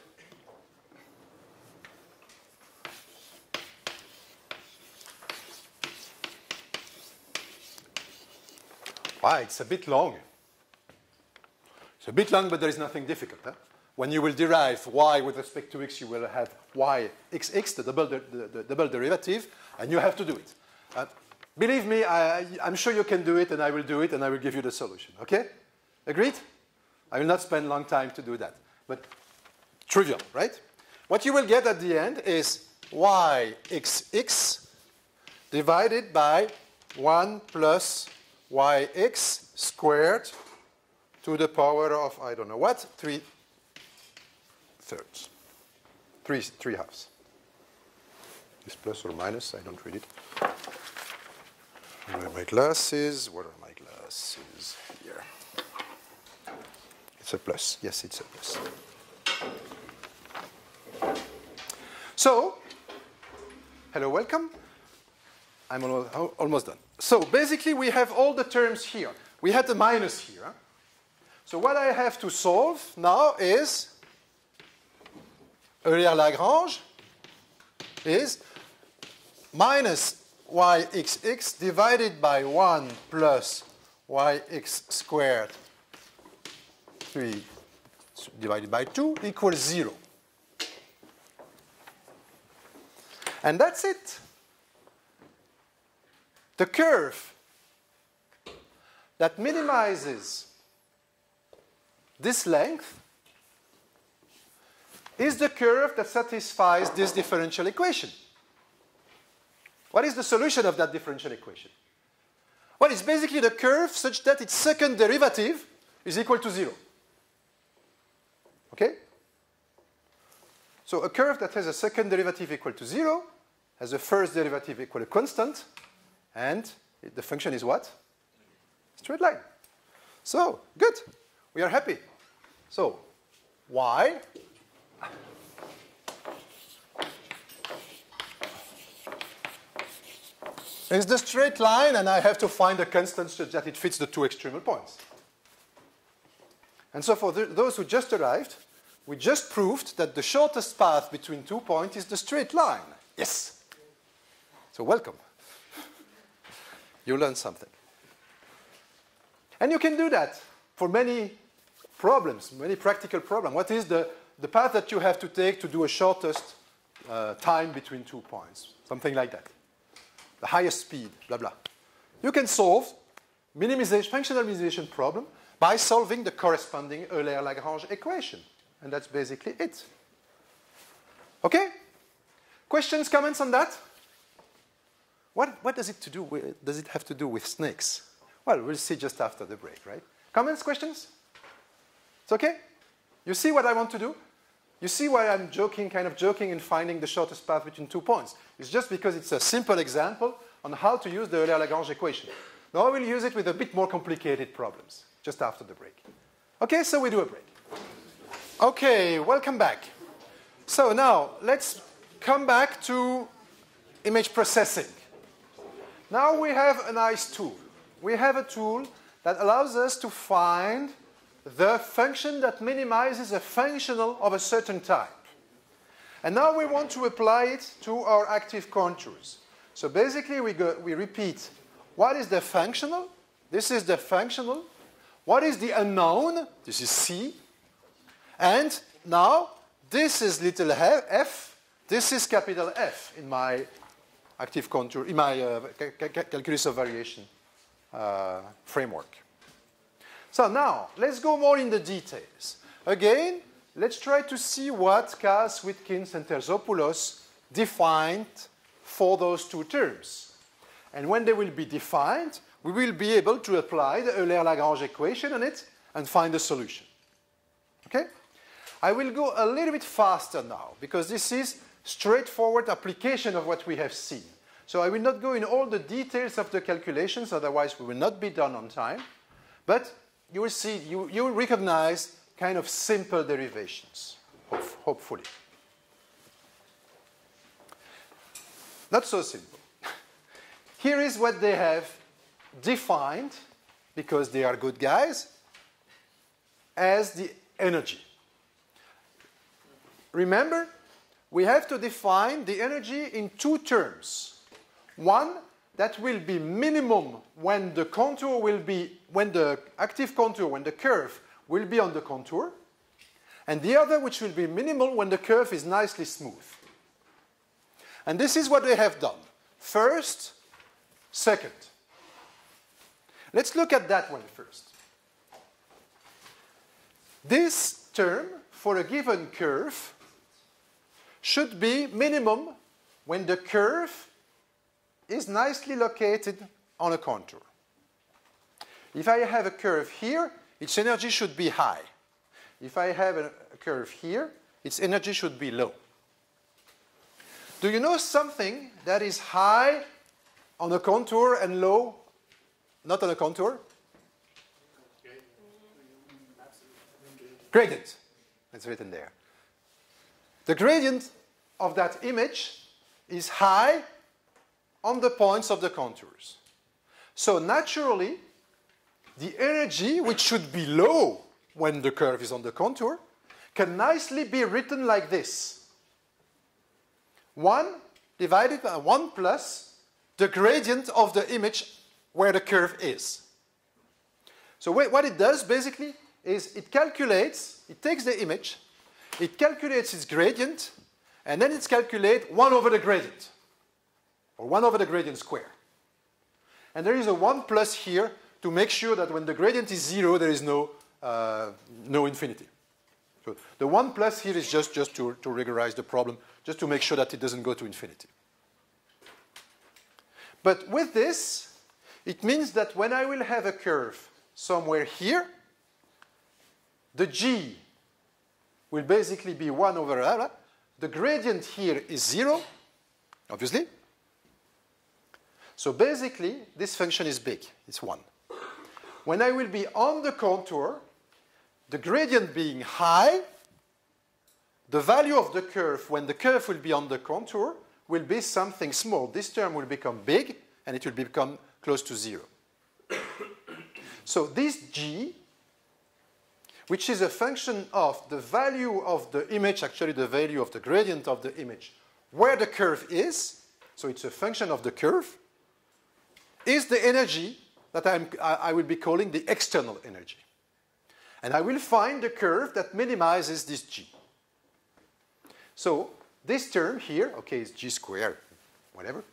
Speaker 1: Wow, it's a bit long. It's a bit long, but there is nothing difficult. Huh? When you will derive y with respect to x, you will have y xx, the double derivative, and you have to do it. Believe me, I'm sure you can do it, and I will do it, and I will give you the solution. Okay? Agreed? I will not spend a long time to do that. But trivial, right? What you will get at the end is y xx divided by 1 plus yx squared to the power of, I don't know what, 3/3. 3/2. Is plus or minus? I don't read it. Where are my glasses? Where are my glasses? Here. It's a plus. Yes, it's a plus. So, hello, welcome. I'm almost done. So basically, we have all the terms here. We had the minus here. Huh? So what I have to solve now is Euler-Lagrange is minus yxx divided by 1 plus yx squared 3 divided by 2 equals 0. And that's it. The curve that minimizes this length is the curve that satisfies this differential equation. What is the solution of that differential equation? Well, it's basically the curve such that its second derivative is equal to 0. Okay? So a curve that has a second derivative equal to 0 has a first derivative equal to constant, and the function is what? Straight line. So, good. We are happy. So, y is the straight line, and I have to find a constant such that it fits the two extremal points. And so for those who just arrived, we just proved that the shortest path between 2 points is the straight line. Yes. So welcome. You learned something. And you can do that for many problems, many practical problems. What is the path that you have to take to do a shortest time between 2 points? Something like that. The highest speed, blah, blah. You can solve minimization, functional minimization problem by solving the corresponding Euler-Lagrange equation. And that's basically it. Okay? Questions, comments on that? What does it have to do with snakes? Well, we'll see just after the break, right? Comments, questions? It's okay? You see what I want to do? You see why I'm joking, kind of joking in finding the shortest path between 2 points. It's just because it's a simple example on how to use the Euler-Lagrange equation. Now I will use it with a bit more complicated problems, just after the break. Okay, so we do a break. Okay, welcome back. So now, let's come back to image processing. Now we have a nice tool. We have a tool that allows us to find the function that minimizes a functional of a certain type. And now we want to apply it to our active contours. So basically we repeat, what is the functional? This is the functional. What is the unknown? This is C. And now this is little f. This is capital F in my active contour, in my calculus of variation framework. So now, let's go more in the details. Again, let's try to see what Kaas, Witkins, and Terzopoulos defined for those two terms. And when they will be defined, we will be able to apply the Euler-Lagrange equation on it and find a solution. Okay? I will go a little bit faster now, because this is straightforward application of what we have seen. So I will not go in all the details of the calculations, otherwise we will not be done on time. But you will see, you will recognize kind of simple derivations, hopefully. Not so simple. Here is what they have defined, because they are good guys, as the energy. Remember, we have to define the energy in two terms. One that will be minimum when the contour will be, when the active contour, when the curve will be on the contour, and the other which will be minimal when the curve is nicely smooth. And this is what they have done. First, second. Let's look at that one first. This term for a given curve should be minimum when the curve is nicely located on a contour. If I have a curve here, its energy should be high. If I have a curve here, its energy should be low. Do you know something that is high on a contour and low not on a contour? Gradient. It's written there. The gradient of that image is high on the points of the contours. So naturally, the energy, which should be low when the curve is on the contour, can nicely be written like this. 1 divided by 1 plus the gradient of the image where the curve is. So what it does basically is it calculates, it takes the image, it calculates its gradient, and then it calculates 1 over the gradient, or 1 over the gradient square. And there is a 1 plus here to make sure that when the gradient is 0, there is no infinity. So the 1 plus here is just to rigorize the problem, just to make sure that it doesn't go to infinity. But with this, it means that when I will have a curve somewhere here, the g will basically be 1 over r. The gradient here is 0, obviously. So basically, this function is big. It's 1. When I will be on the contour, the gradient being high, the value of the curve, when the curve will be on the contour, will be something small. This term will become big, and it will become close to 0. So this g, which is a function of the value of the image, actually the value of the gradient of the image, where the curve is, so it's a function of the curve, is the energy that I will be calling the external energy. And I will find the curve that minimizes this g. So this term here, okay, it's g squared, whatever,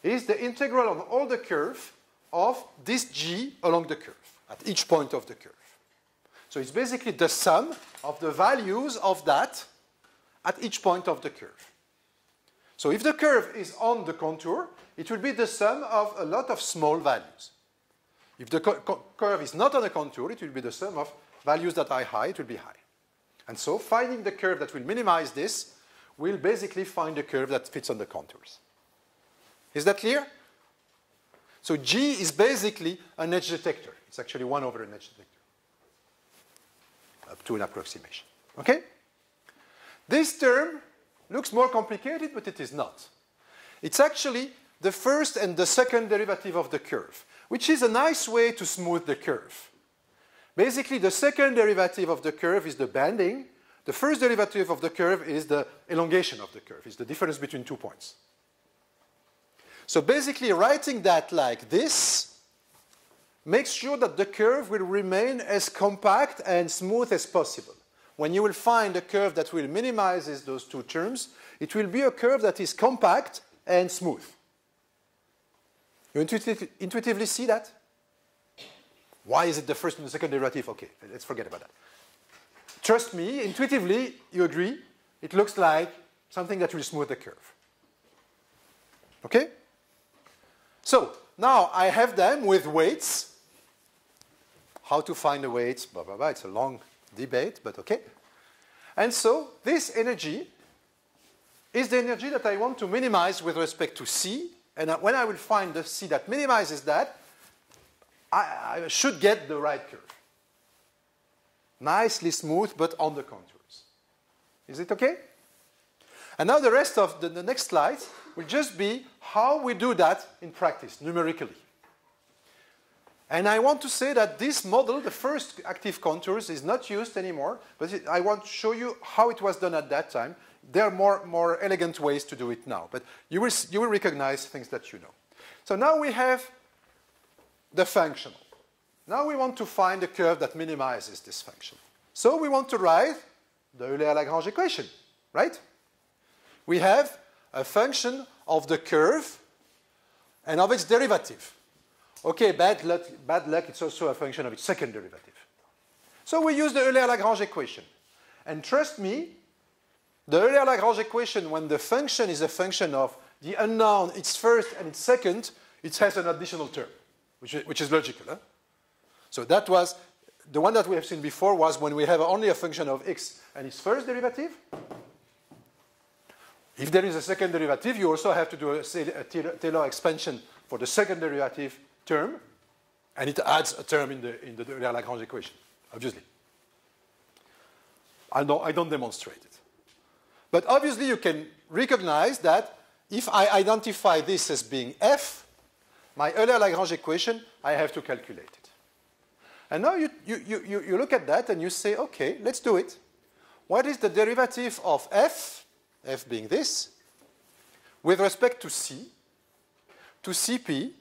Speaker 1: is the integral on all the curve of this g along the curve, at each point of the curve. So it's basically the sum of the values of that at each point of the curve. So if the curve is on the contour, it will be the sum of a lot of small values. If the curve is not on the contour, it will be the sum of values that are high, it will be high. And so finding the curve that will minimize this will basically find the curve that fits on the contours. Is that clear? So G is basically an edge detector. It's actually 1 over an edge detector, up to an approximation. Okay? This term looks more complicated, but it is not. It's actually the first and the second derivative of the curve, which is a nice way to smooth the curve. Basically, the second derivative of the curve is the bending. The first derivative of the curve is the elongation of the curve. It's the difference between 2 points. So basically, writing that like this makes sure that the curve will remain as compact and smooth as possible. When you will find a curve that will minimize those two terms, it will be a curve that is compact and smooth. You intuitively see that? Why is it the first and the second derivative? Okay, let's forget about that. Trust me, intuitively, you agree, it looks like something that will smooth the curve. Okay? So, now I have them with weights. How to find the weights, blah, blah, blah. It's a long debate, but okay. And so, this energy is the energy that I want to minimize with respect to C and when I will find the C that minimizes that, I should get the right curve. Nicely smooth, but on the contours. Is it okay? And now the rest of the next slides will just be how we do that in practice, numerically. And I want to say that this model, the first active contours, is not used anymore, but I want to show you how it was done at that time. There are more elegant ways to do it now, but you will recognize things that you know. So now we have the functional. Now we want to find a curve that minimizes this function. So we want to write the Euler-Lagrange equation, right? We have a function of the curve and of its derivative. Okay, bad luck, it's also a function of its second derivative. So we use the Euler-Lagrange equation. And trust me, the Euler-Lagrange equation, when the function is a function of the unknown, its first and its second, it has an additional term, which is logical. Huh? So that was, the one that we have seen before was when we have only a function of x and its first derivative. If there is a second derivative, you also have to do a Taylor expansion for the second derivative term, and it adds a term in the Euler-Lagrange equation, obviously. I don't demonstrate it. But obviously, you can recognize that if I identify this as being f, my Euler-Lagrange equation, I have to calculate it. And now you look at that and you say, okay, let's do it. What is the derivative of f being this, with respect to c, to Cp,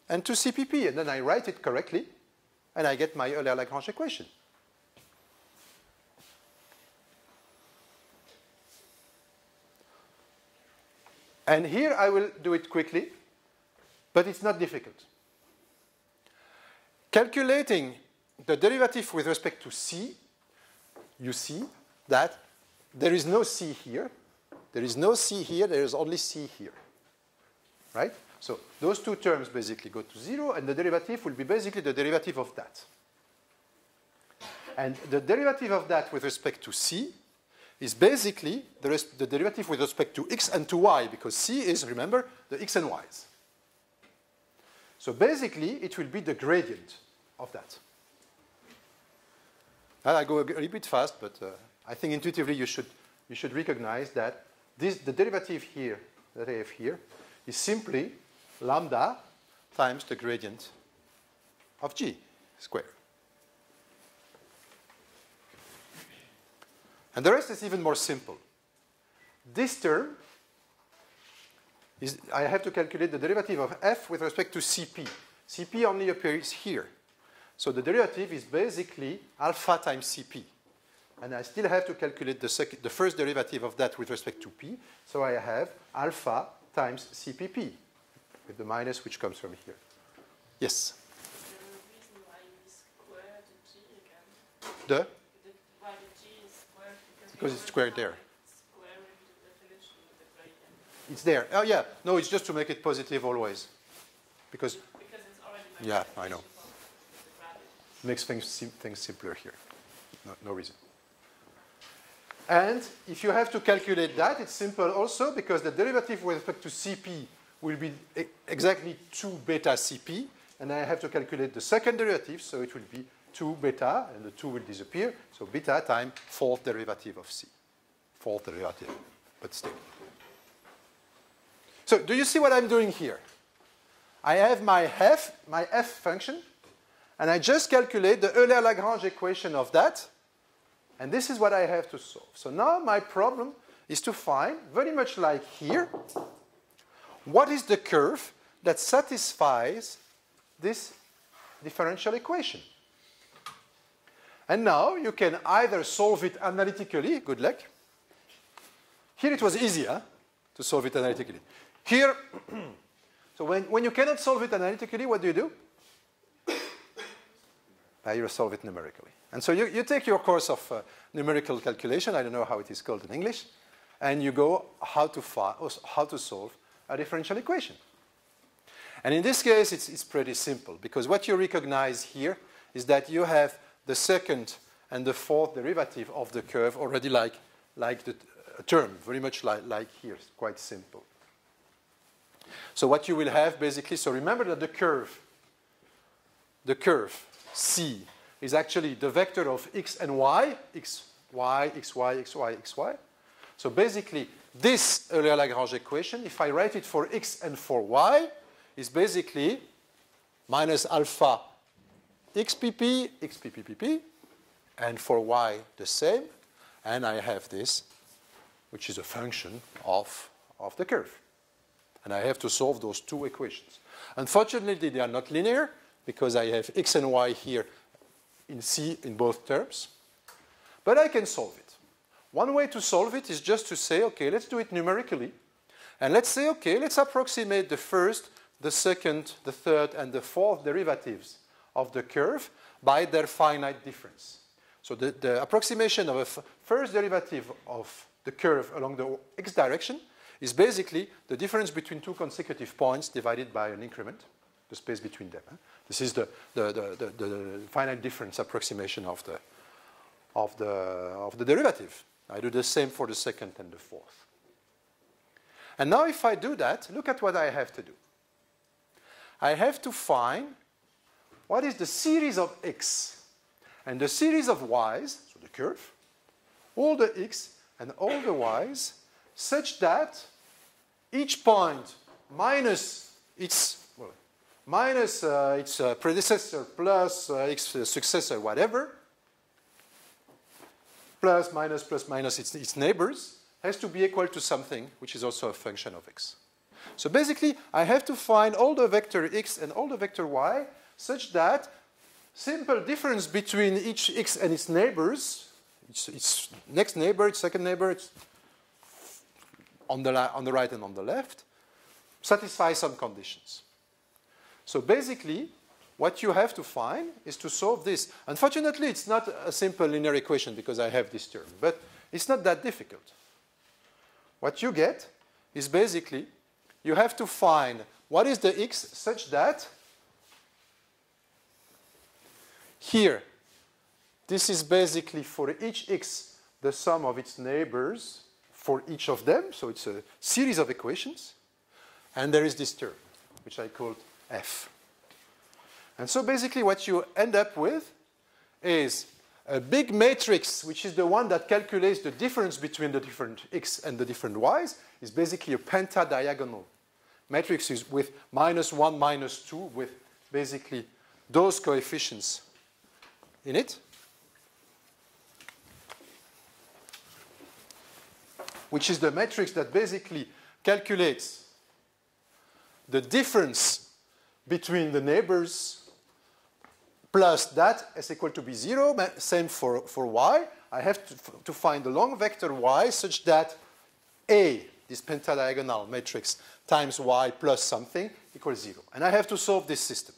Speaker 1: and to CPP? And then I write it correctly, and I get my Euler-Lagrange equation. And here I will do it quickly, but it's not difficult. Calculating the derivative with respect to c, you see that there is no c here. There is no c here, there is only c here. Right? So those two terms basically go to 0, and the derivative will be basically the derivative of that. And the derivative of that with respect to c is basically the derivative with respect to x and to y, because c is, remember, the x and y's. So basically, it will be the gradient of that. And I go a little bit fast, but I think intuitively you should recognize that the derivative here, that I have here, is simply lambda times the gradient of g squared. And the rest is even more simple. This term is, I have to calculate the derivative of f with respect to Cp. Cp only appears here. So the derivative is basically alpha times Cp. And I still have to calculate the first derivative of that with respect to p. So I have alpha times Cpp, with the minus which comes from here. Yes?
Speaker 3: The reason why you squared the g again.
Speaker 1: The?
Speaker 3: Why the g is squared?
Speaker 1: Because it's squared there.
Speaker 3: Squaring the definition with the gradient.
Speaker 1: It's there. Oh, yeah. No, it's just to make it positive always. Because
Speaker 3: it's already my
Speaker 1: yeah, I know.
Speaker 3: the gradient.
Speaker 1: Makes things simpler here. No reason. And if you have to calculate that, it's simple also, because the derivative with respect to Cp will be exactly 2 beta Cp, and I have to calculate the second derivative, so it will be 2 beta, and the 2 will disappear, so beta times fourth derivative of C. Fourth derivative, but still. So do you see what I'm doing here? I have my f function, and I just calculate the Euler-Lagrange equation of that, and this is what I have to solve. So now my problem is to find, very much like here, what is the curve that satisfies this differential equation. And now you can either solve it analytically, good luck. Here it was easier to solve it analytically. Here, so when you cannot solve it analytically, what do? You solve it numerically. And so you take your course of numerical calculation, I don't know how it is called in English, and you go how to solve a differential equation. And in this case, it's pretty simple, because what you recognize here is that you have the second and the fourth derivative of the curve already like the term, very much like here, it's quite simple. So what you will have basically, so remember that the curve C is actually the vector of x and y, x, y, x, y, x, y, x, y. So basically, this Euler-Lagrange equation, if I write it for x and for y, is basically minus alpha xpp, xpp, and for y the same. And I have this, which is a function of the curve. And I have to solve those two equations. Unfortunately, they are not linear because I have x and y here in C in both terms. But I can solve it. One way to solve it is just to say, okay, let's do it numerically. And let's say, okay, let's approximate the first, the second, the third, and the fourth derivatives of the curve by their finite difference. So the approximation of a first derivative of the curve along the x direction is basically the difference between two consecutive points divided by an increment, the space between them. This is the finite difference approximation of the derivative. I do the same for the second and the fourth. And now if I do that, look at what I have to do. I have to find what is the series of x and the series of y's, so the curve, all the x and all the y's, such that each point minus its predecessor plus its successor, whatever, plus minus its neighbors, has to be equal to something which is also a function of x. So basically, I have to find all the vector x and all the vector y such that simple difference between each x and its neighbors, its next neighbor, its second neighbor, it's on the right and on the left, satisfy some conditions. So basically, what you have to find is to solve this. Unfortunately, it's not a simple linear equation because I have this term, but it's not that difficult. What you get is basically, you have to find what is the x such that here, this is basically for each x the sum of its neighbors for each of them. So it's a series of equations. And there is this term, which I called f. And so basically what you end up with is a big matrix, which is the one that calculates the difference between the different x and the different y's, is basically a pentadiagonal matrix with -1, -2, with basically those coefficients in it, which is the matrix that basically calculates the difference between the neighbors plus that is equal to be 0. Same for y. I have to find the long vector y such that A, this pentadiagonal matrix, times y plus something equals 0. And I have to solve this system.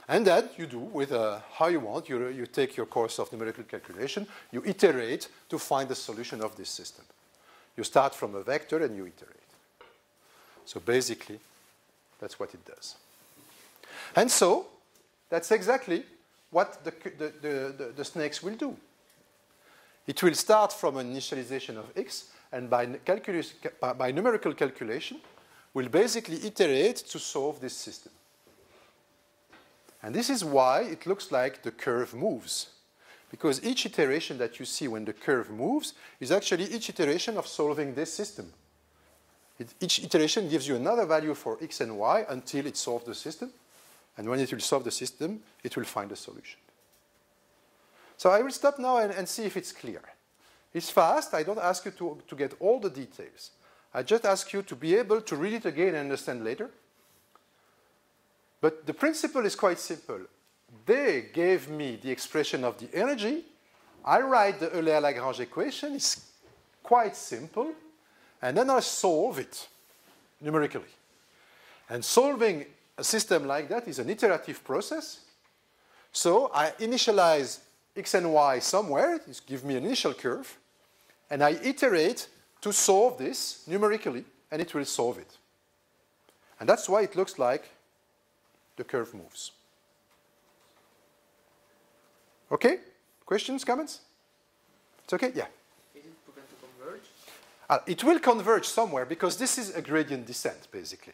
Speaker 1: And that you do with how you want. You take your course of numerical calculation. You iterate to find the solution of this system. You start from a vector and you iterate. So basically, that's what it does. And so, that's exactly what the snakes will do. It will start from an initialization of x, and by numerical calculation, will basically iterate to solve this system. And this is why it looks like the curve moves. Because each iteration that you see when the curve moves is actually each iteration of solving this system. Each iteration gives you another value for x and y until it solves the system. And when it will solve the system, it will find a solution. So I will stop now and see if it's clear. It's fast. I don't ask you to get all the details. I just ask you to be able to read it again and understand later. But the principle is quite simple. They gave me the expression of the energy. I write the Euler-Lagrange equation. It's quite simple. And then I solve it numerically. And solving a system like that is an iterative process. So I initialize x and y somewhere. This gives me an initial curve. And I iterate to solve this numerically, and it will solve it. And that's why it looks like the curve moves. Okay? Questions, comments? It's okay? Yeah.
Speaker 4: Is it proven to converge?
Speaker 1: It will converge somewhere because this is a gradient descent, basically.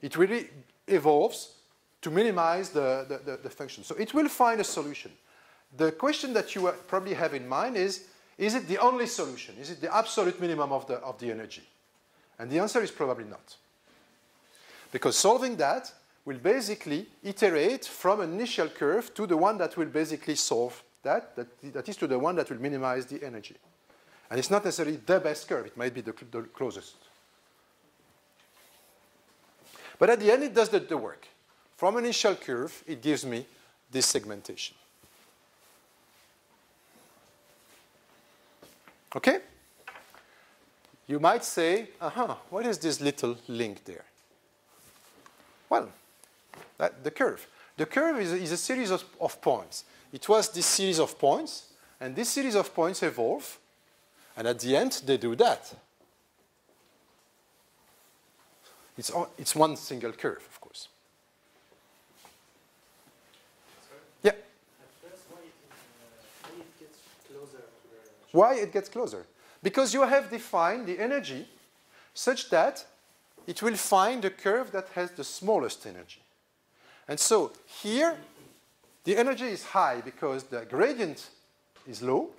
Speaker 1: It really evolves to minimize the function. So it will find a solution. The question that you probably have in mind is it the only solution? Is it the absolute minimum of the energy? And the answer is probably not. Because solving that will basically iterate from an initial curve to the one that will basically solve that is to the one that will minimize the energy. And it's not necessarily the best curve. It might be the closest. But at the end, it does the work. From an initial curve, it gives me this segmentation. Okay? You might say, what is this little link there? Well, the curve. The curve is a series of points. It was this series of points, and this series of points evolve, and at the end, they do that. It's one single curve, of course.
Speaker 4: Sorry?
Speaker 1: Yeah.
Speaker 4: At first, why it gets closer to the...
Speaker 1: Why it gets closer? Because you have defined the energy such that it will find the curve that has the smallest energy. And so here, the energy is high because the gradient is low,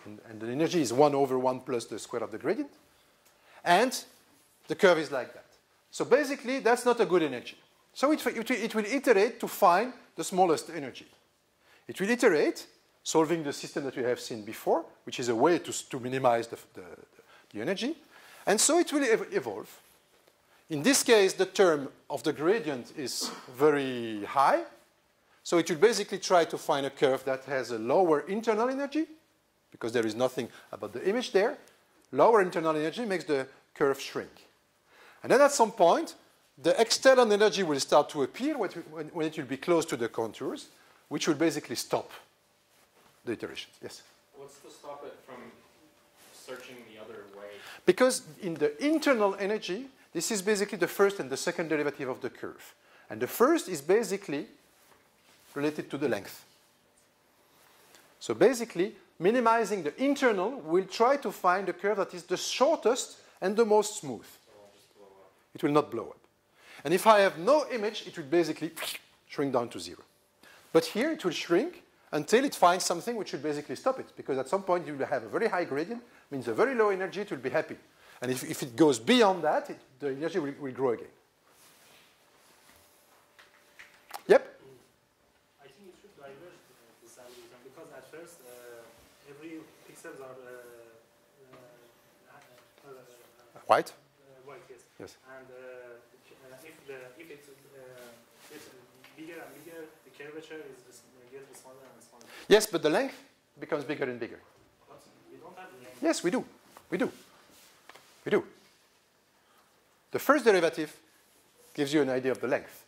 Speaker 1: and the energy is 1 over 1 plus the square of the gradient. And the curve is like that. So basically, that's not a good energy. So it will iterate to find the smallest energy. It will iterate, solving the system that we have seen before, which is a way to minimize the energy. And so it will evolve. In this case, the term of the gradient is very high. So it will basically try to find a curve that has a lower internal energy, because there is nothing about the image there. Lower internal energy makes the curve shrink. And then at some point, the external energy will start to appear when it will be close to the contours, which will basically stop the iteration. Yes?
Speaker 2: What's to stop it from searching the other way?
Speaker 1: Because in the internal energy, this is basically the first and the second derivative of the curve. And the first is basically related to the length. So basically, minimizing the internal will try to find the curve that is the shortest and the most smooth. It will not blow up. And if I have no image, it will basically shrink down to 0. But here it will shrink until it finds something which will basically stop it. Because at some point you will have a very high gradient, means a very low energy, it will be happy. And if it goes beyond that, the energy will grow again. Yep?
Speaker 4: I think it should diverge this algorithm because at first every pixels are
Speaker 1: White?
Speaker 4: white, yes.
Speaker 1: Yes.
Speaker 4: And if it's bigger and bigger, the curvature gets smaller and smaller.
Speaker 1: Yes, but the length becomes bigger and bigger.
Speaker 4: But we don't have the length.
Speaker 1: Yes, we do. We do. We do. The first derivative gives you an idea of the length.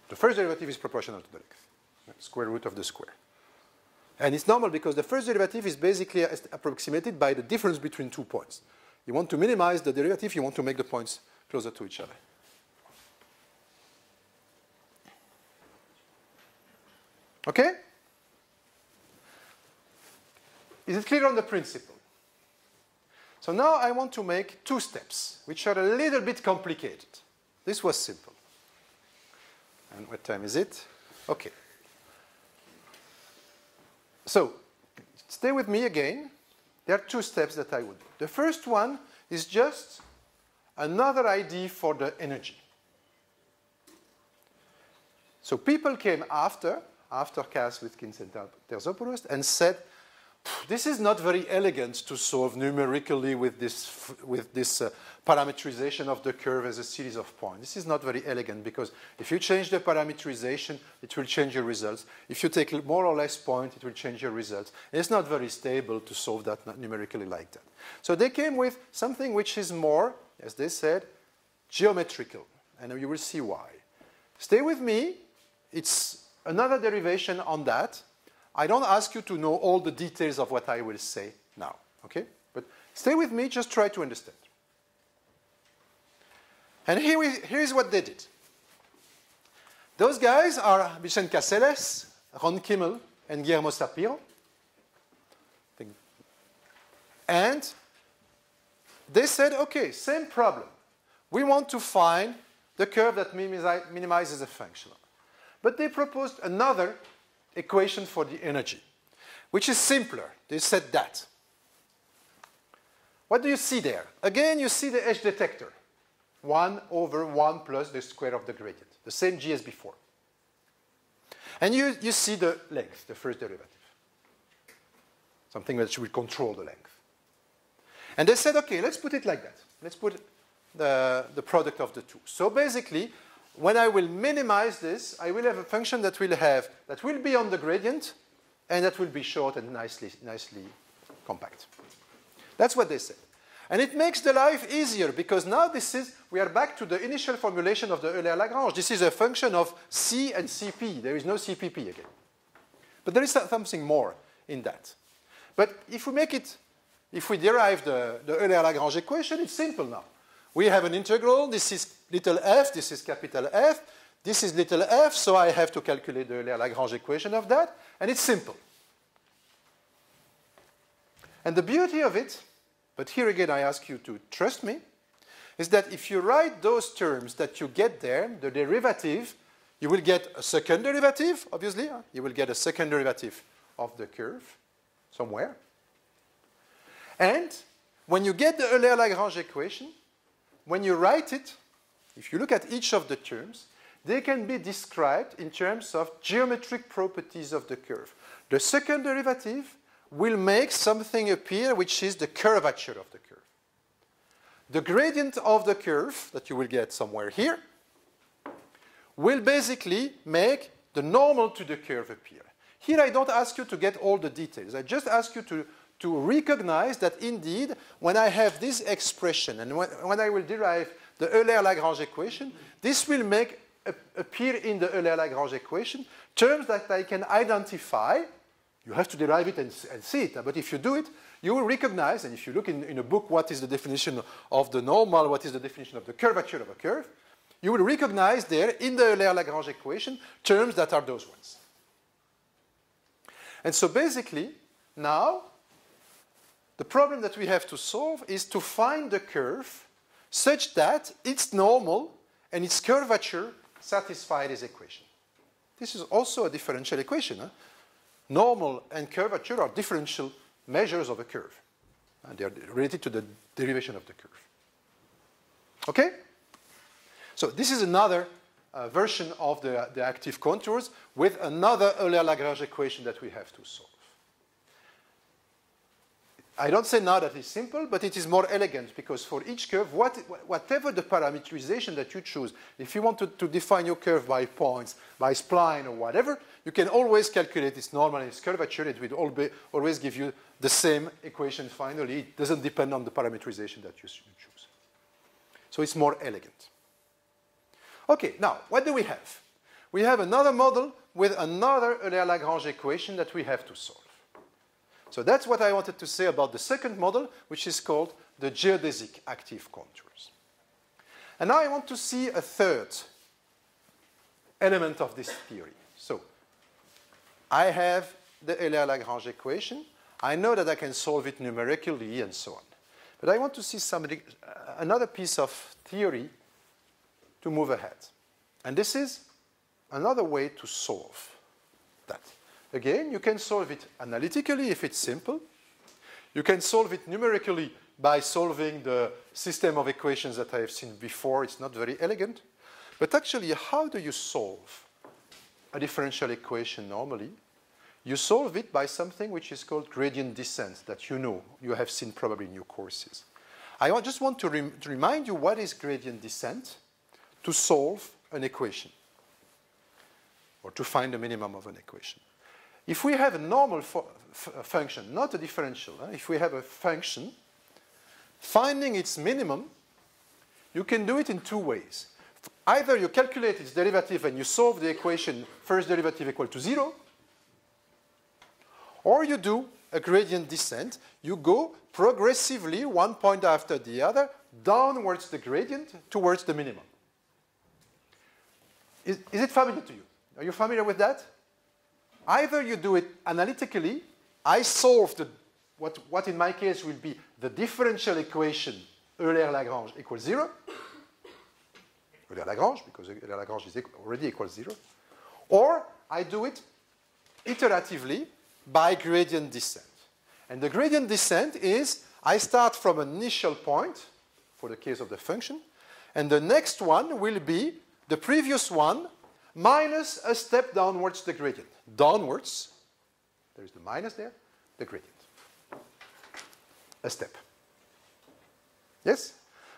Speaker 1: The first derivative is proportional to the length, square root of the square. And it's normal because the first derivative is basically approximated by the difference between 2 points. You want to minimize the derivative, you want to make the points closer to each other. Okay? Is it clear on the principle? So now I want to make 2 steps, which are a little bit complicated. This was simple. And what time is it? Okay. So, stay with me again. There are 2 steps that I would do. The first one is just another idea for the energy. So people came after Kass, Witkins, and Terzopoulos, and said, this is not very elegant to solve numerically with this parametrization of the curve as a series of points. This is not very elegant because if you change the parametrization, it will change your results. If you take more or less points, it will change your results. And it's not very stable to solve that numerically like that. So they came with something which is more, as they said, geometrical. And you will see why. Stay with me. It's another derivation on that. I don't ask you to know all the details of what I will say now, okay? But stay with me, just try to understand. And here is what they did. Those guys are Vicent Caceres, Ron Kimmel, and Guillermo Sapiro. And they said, okay, same problem. We want to find the curve that minimizes the function. But they proposed another equation for the energy, which is simpler. They said that. What do you see there? Again, you see the edge detector. 1 over 1 plus the square of the gradient. The same G as before. And you see the length, the first derivative. Something that will control the length. And they said, okay, let's put it like that. Let's put the product of the two. So basically, when I will minimize this, I will have a function that will be on the gradient, and that will be short and nicely compact. That's what they said. And it makes the life easier, because now we are back to the initial formulation of the Euler-Lagrange. This is a function of C and CP. There is no CPP again. But there is something more in that. But if we derive the Euler-Lagrange equation, it's simple now. We have an integral. This is little f. This is capital F. This is little f. So I have to calculate the Euler-Lagrange equation of that. And it's simple. And the beauty of it, but here again I ask you to trust me, is that if you write those terms that you get there, the derivative, you will get a second derivative, obviously. You will get a second derivative of the curve somewhere. And when you get the Euler-Lagrange equation, when you write it, if you look at each of the terms, they can be described in terms of geometric properties of the curve. The second derivative will make something appear which is the curvature of the curve. The gradient of the curve that you will get somewhere here will basically make the normal to the curve appear. Here I don't ask you to get all the details. I just ask you to recognize that indeed when I have this expression and when I will derive the Euler-Lagrange equation, this will make appear in the Euler-Lagrange equation terms that I can identify. You have to derive it and see it. But if you do it, you will recognize, and if you look in a book, what is the definition of the normal, what is the definition of the curvature of a curve, you will recognize there in the Euler-Lagrange equation terms that are those ones. And so basically, now, the problem that we have to solve is to find the curve such that its normal and its curvature satisfy this equation. This is also a differential equation. Normal and curvature are differential measures of a curve. And they are related to the derivation of the curve. Okay? So this is another version of the active contours with another Euler-Lagrange equation that we have to solve. I don't say now that it's simple, but it is more elegant because for each curve, whatever the parameterization that you choose, if you want to define your curve by points, by spline or whatever, you can always calculate its normal and its curvature. It will always give you the same equation finally. It doesn't depend on the parameterization that you choose. So it's more elegant. Okay, now, what do we have? We have another model with another Euler-Lagrange equation that we have to solve. So that's what I wanted to say about the second model, which is called the geodesic active contours. And now I want to see a third element of this theory. So I have the Euler-Lagrange equation. I know that I can solve it numerically and so on. But I want to see another piece of theory to move ahead. And this is another way to solve that. Again, you can solve it analytically if it's simple. You can solve it numerically by solving the system of equations that I have seen before. It's not very elegant. But actually, how do you solve a differential equation normally? You solve it by something which is called gradient descent that you have seen probably in your courses. I just want to remind you what is gradient descent to solve an equation or to find the minimum of an equation. If we have a normal function, not a differential, if we have a function, finding its minimum, you can do it in two ways. Either you calculate its derivative and you solve the equation first derivative equal to 0, or you do a gradient descent. You go progressively, one point after the other, downwards the gradient towards the minimum. Is it familiar to you? Are you familiar with that? either you do it analytically, I solve what in my case will be the differential equation Euler-Lagrange equals 0. Euler-Lagrange, because Euler-Lagrange is already equals 0. Or I do it iteratively by gradient descent. And the gradient descent is I start from an initial point, for the case of the function, and the next one will be the previous one minus a step downwards the gradient. Downwards, there is the minus there, the gradient. A step. Yes?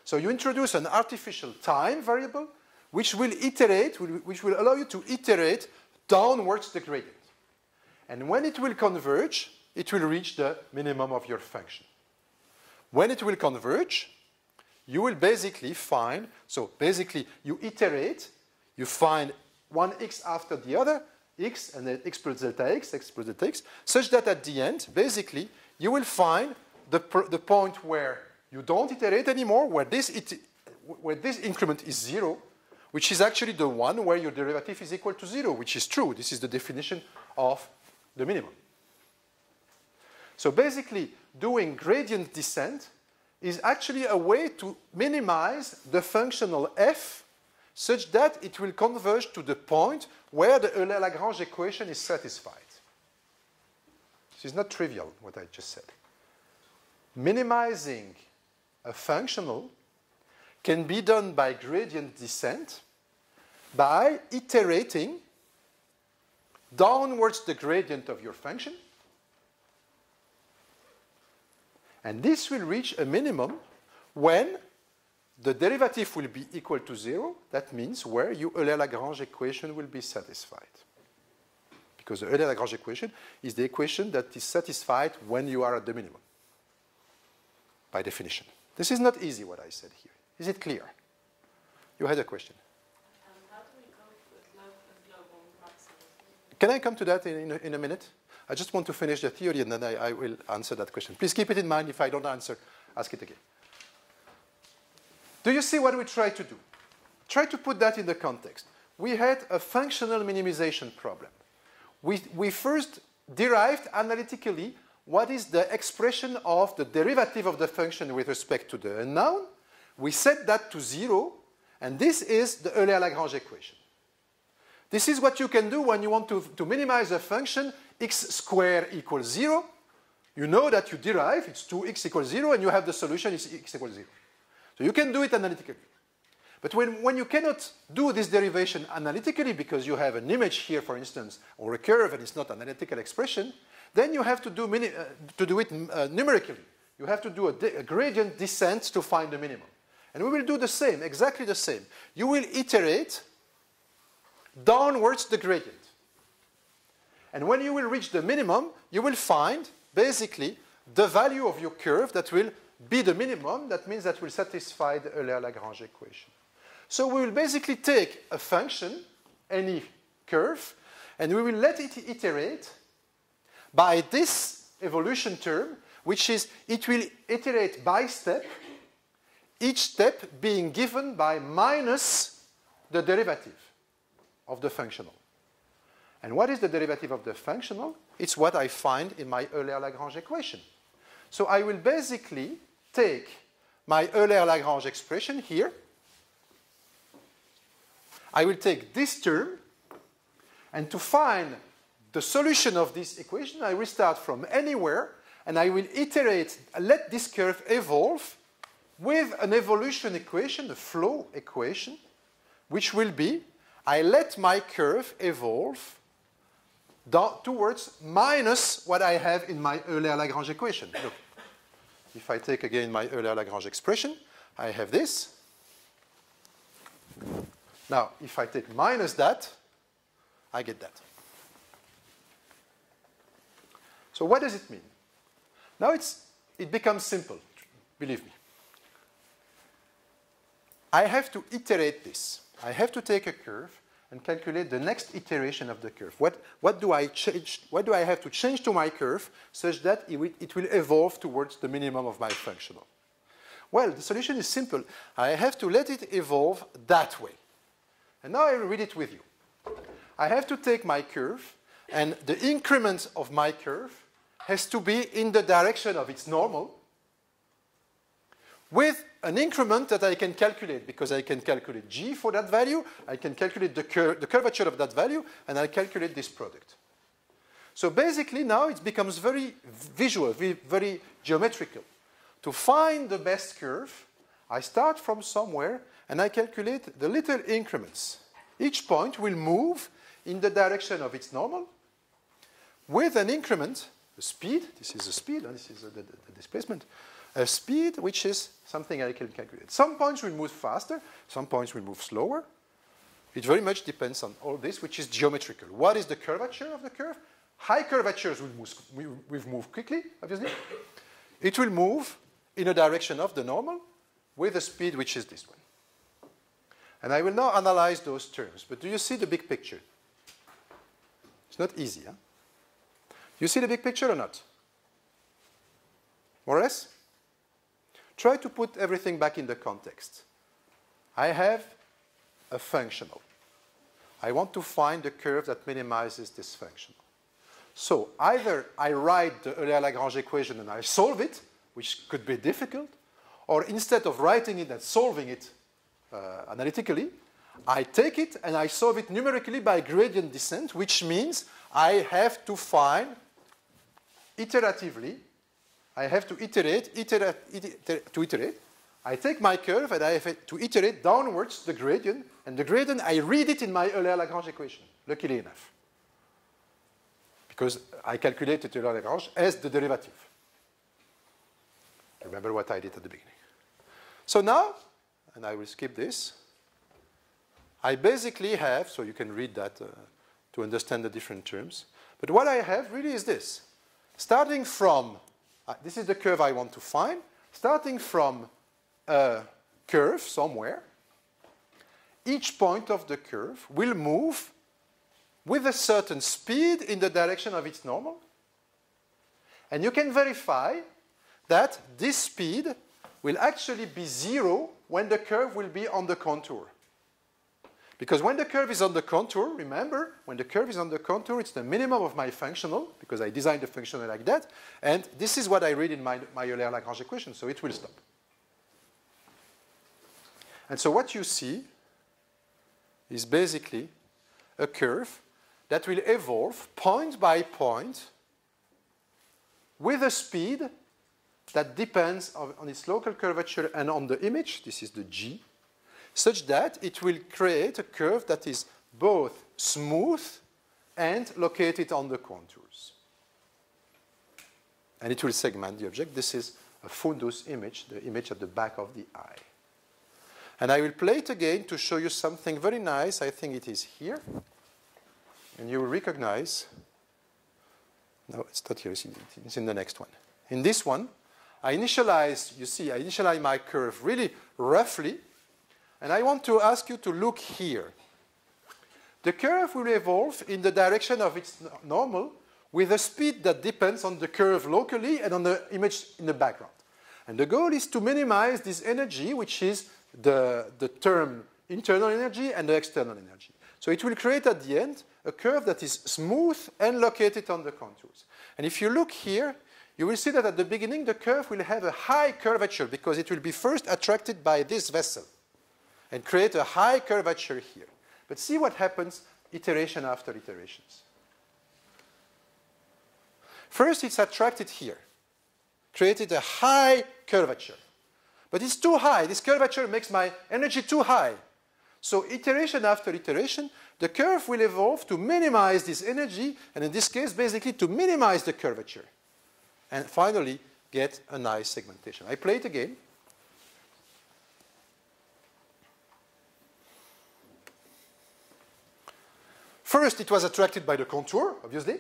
Speaker 1: So you introduce an artificial time variable which will iterate, which will allow you to iterate downwards the gradient. And when it will converge, it will reach the minimum of your function. When it will converge, you will basically find, so basically you iterate, you find one x after the other, x and then x plus delta x, such that at the end, basically, you will find the point where you don't iterate anymore, where this increment is 0, which is actually the one where your derivative is equal to 0, which is true. This is the definition of the minimum. So basically, doing gradient descent is actually a way to minimize the functional f such that it will converge to the point where the Euler-Lagrange equation is satisfied. This is not trivial, what I just said. Minimizing a functional can be done by gradient descent by iterating downwards the gradient of your function. And this will reach a minimum when the derivative will be equal to 0. That means where your Euler-Lagrange equation will be satisfied. Because the Euler-Lagrange equation is the equation that is satisfied when you are at the minimum, by definition. This is not easy what I said here. Is it clear? You had a question.
Speaker 3: How do we go with global maximum?
Speaker 1: Can I come to that in a minute? I just want to finish the theory and then I will answer that question. Please keep it in mind. If I don't answer, ask it again. Do you see what we try to do? Try to put that in the context. We had a functional minimization problem. We first derived analytically what is the expression of the derivative of the function with respect to the unknown. We set that to 0, and this is the Euler-Lagrange equation. This is what you can do when you want to minimize a function x squared equals 0. You know that you derive, it's 2x equals 0, and you have the solution is x equals 0. So you can do it analytically. But when you cannot do this derivation analytically because you have an image here, for instance, or a curve, and it's not an analytical expression, then you have to do it numerically. You have to do a gradient descent to find the minimum. And we will do the same, exactly the same. You will iterate downwards the gradient. And when you will reach the minimum, you will find, basically, the value of your curve that will be the minimum. That means that will satisfy the Euler-Lagrange equation. So we will basically take a function, any curve, and we will let it iterate by this evolution term, which is it will iterate by step, each step being given by minus the derivative of the functional. And what is the derivative of the functional? It's what I find in my Euler-Lagrange equation. So I will basically take my Euler-Lagrange expression here. I will take this term, and to find the solution of this equation, I will start from anywhere, and I will iterate, let this curve evolve with an evolution equation, a flow equation, which will be, I let my curve evolve towards minus what I have in my Euler-Lagrange equation. Look, if I take again my Euler-Lagrange expression, I have this. Now, if I take minus that, I get that. So what does it mean? Now it becomes simple, believe me. I have to iterate this. I have to take a curve and calculate the next iteration of the curve. What do I change? What do I have to change to my curve such that it will evolve towards the minimum of my functional? Well, the solution is simple. I have to let it evolve that way. And now I will read it with you. I have to take my curve. And the increment of my curve has to be in the direction of its normal with an increment that I can calculate, because I can calculate g for that value, I can calculate the curvature of that value, and I calculate this product. So basically now it becomes very visual, very geometrical. To find the best curve, I start from somewhere and I calculate the little increments. Each point will move in the direction of its normal with an increment, a speed, this is the speed, and this is the displacement, a speed which is something I can calculate. Some points will move faster, some points will move slower. It very much depends on all this, which is geometrical. What is the curvature of the curve? High curvatures will move quickly, obviously. It will move in a direction of the normal with a speed which is this one. And I will now analyze those terms. But do you see the big picture? It's not easy, huh? You see the big picture or not? More or less? Try to put everything back in the context. I have a functional. I want to find the curve that minimizes this functional. So either I write the Euler-Lagrange equation and I solve it, which could be difficult, or instead of writing it and solving it analytically, I take it and I solve it numerically by gradient descent, which means I have to find iteratively, I have to iterate. I take my curve and I have to iterate downwards the gradient, and the gradient, I read it in my Euler-Lagrange equation, luckily enough. Because I calculated Euler-Lagrange as the derivative. Remember what I did at the beginning. So now, and I will skip this, I basically have, so you can read that to understand the different terms, but what I have really is this. Starting from, this is the curve I want to find, starting from a curve somewhere, each point of the curve will move with a certain speed in the direction of its normal. And you can verify that this speed will actually be 0 when the curve will be on the contour. Because when the curve is on the contour, remember, when the curve is on the contour, it's the minimum of my functional, because I designed the functional like that, and this is what I read in my Euler-Lagrange equation, so it will stop. And so what you see is basically a curve that will evolve point by point with a speed that depends on its local curvature and on the image, this is the G, such that it will create a curve that is both smooth and located on the contours. And it will segment the object. This is a fundus image, the image at the back of the eye. And I will play it again to show you something very nice. I think it is here. And you will recognize, no, it's not here, it's in the next one. In this one, I initialize, you see, I initialize my curve really roughly, and I want to ask you to look here. The curve will evolve in the direction of its normal with a speed that depends on the curve locally and on the image in the background. And the goal is to minimize this energy, which is the term internal energy and the external energy. So it will create at the end a curve that is smooth and located on the contours. And if you look here, you will see that at the beginning the curve will have a high curvature because it will be first attracted by this vessel and create a high curvature here. But see what happens iteration after iterations. First it's attracted here, created a high curvature. But it's too high. This curvature makes my energy too high. So iteration after iteration, the curve will evolve to minimize this energy, and in this case, basically to minimize the curvature. And finally, get a nice segmentation. I play it again. First, it was attracted by the contour, obviously.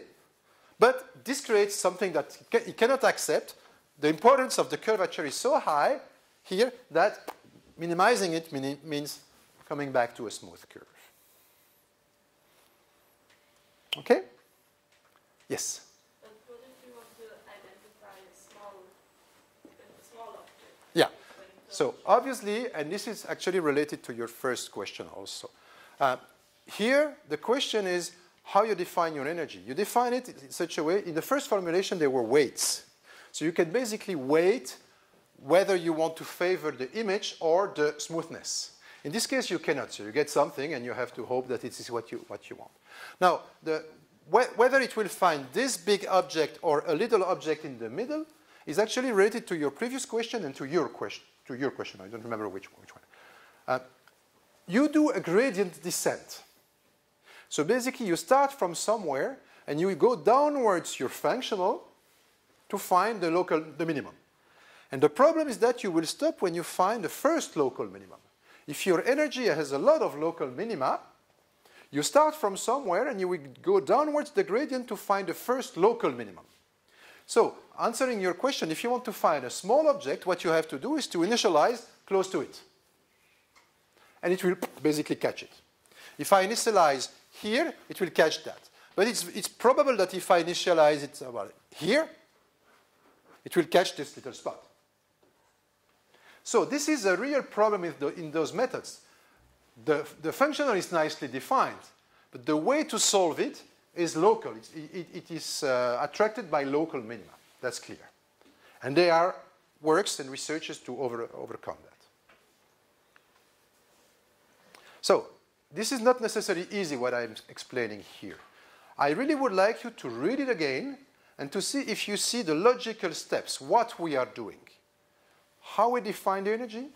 Speaker 1: But this creates something that it cannot accept. The importance of the curvature is so high here that minimizing it means coming back to a smooth curve. Okay? Yes?
Speaker 3: But what if you want to identify a small object?
Speaker 1: Yeah. So obviously, and this is actually related to your first question also. Here, the question is, how you define your energy. You define it in such a way, in the first formulation there were weights. So you can basically weight whether you want to favor the image or the smoothness. In this case, you cannot. So you get something, and you have to hope that it is what you want. Now, whether it will find this big object or a little object in the middle is actually related to your previous question and to your question. I don't remember which one. You do a gradient descent. So basically, you start from somewhere, and you go downwards your functional to find the minimum. And the problem is that you will stop when you find the first local minimum. If your energy has a lot of local minima, you start from somewhere and you will go downwards the gradient to find the first local minimum. So, answering your question, if you want to find a small object, what you have to do is to initialize close to it. And it will basically catch it. If I initialize here, it will catch that. But it's probable that if I initialize it about here, it will catch this little spot. So this is a real problem in those methods. The functional is nicely defined, but the way to solve it is local. It is attracted by local minima. That's clear. And there are works and researches to overcome that. So this is not necessarily easy what I'm explaining here. I really would like you to read it again and to see if you see the logical steps, what we are doing. How we define the energy,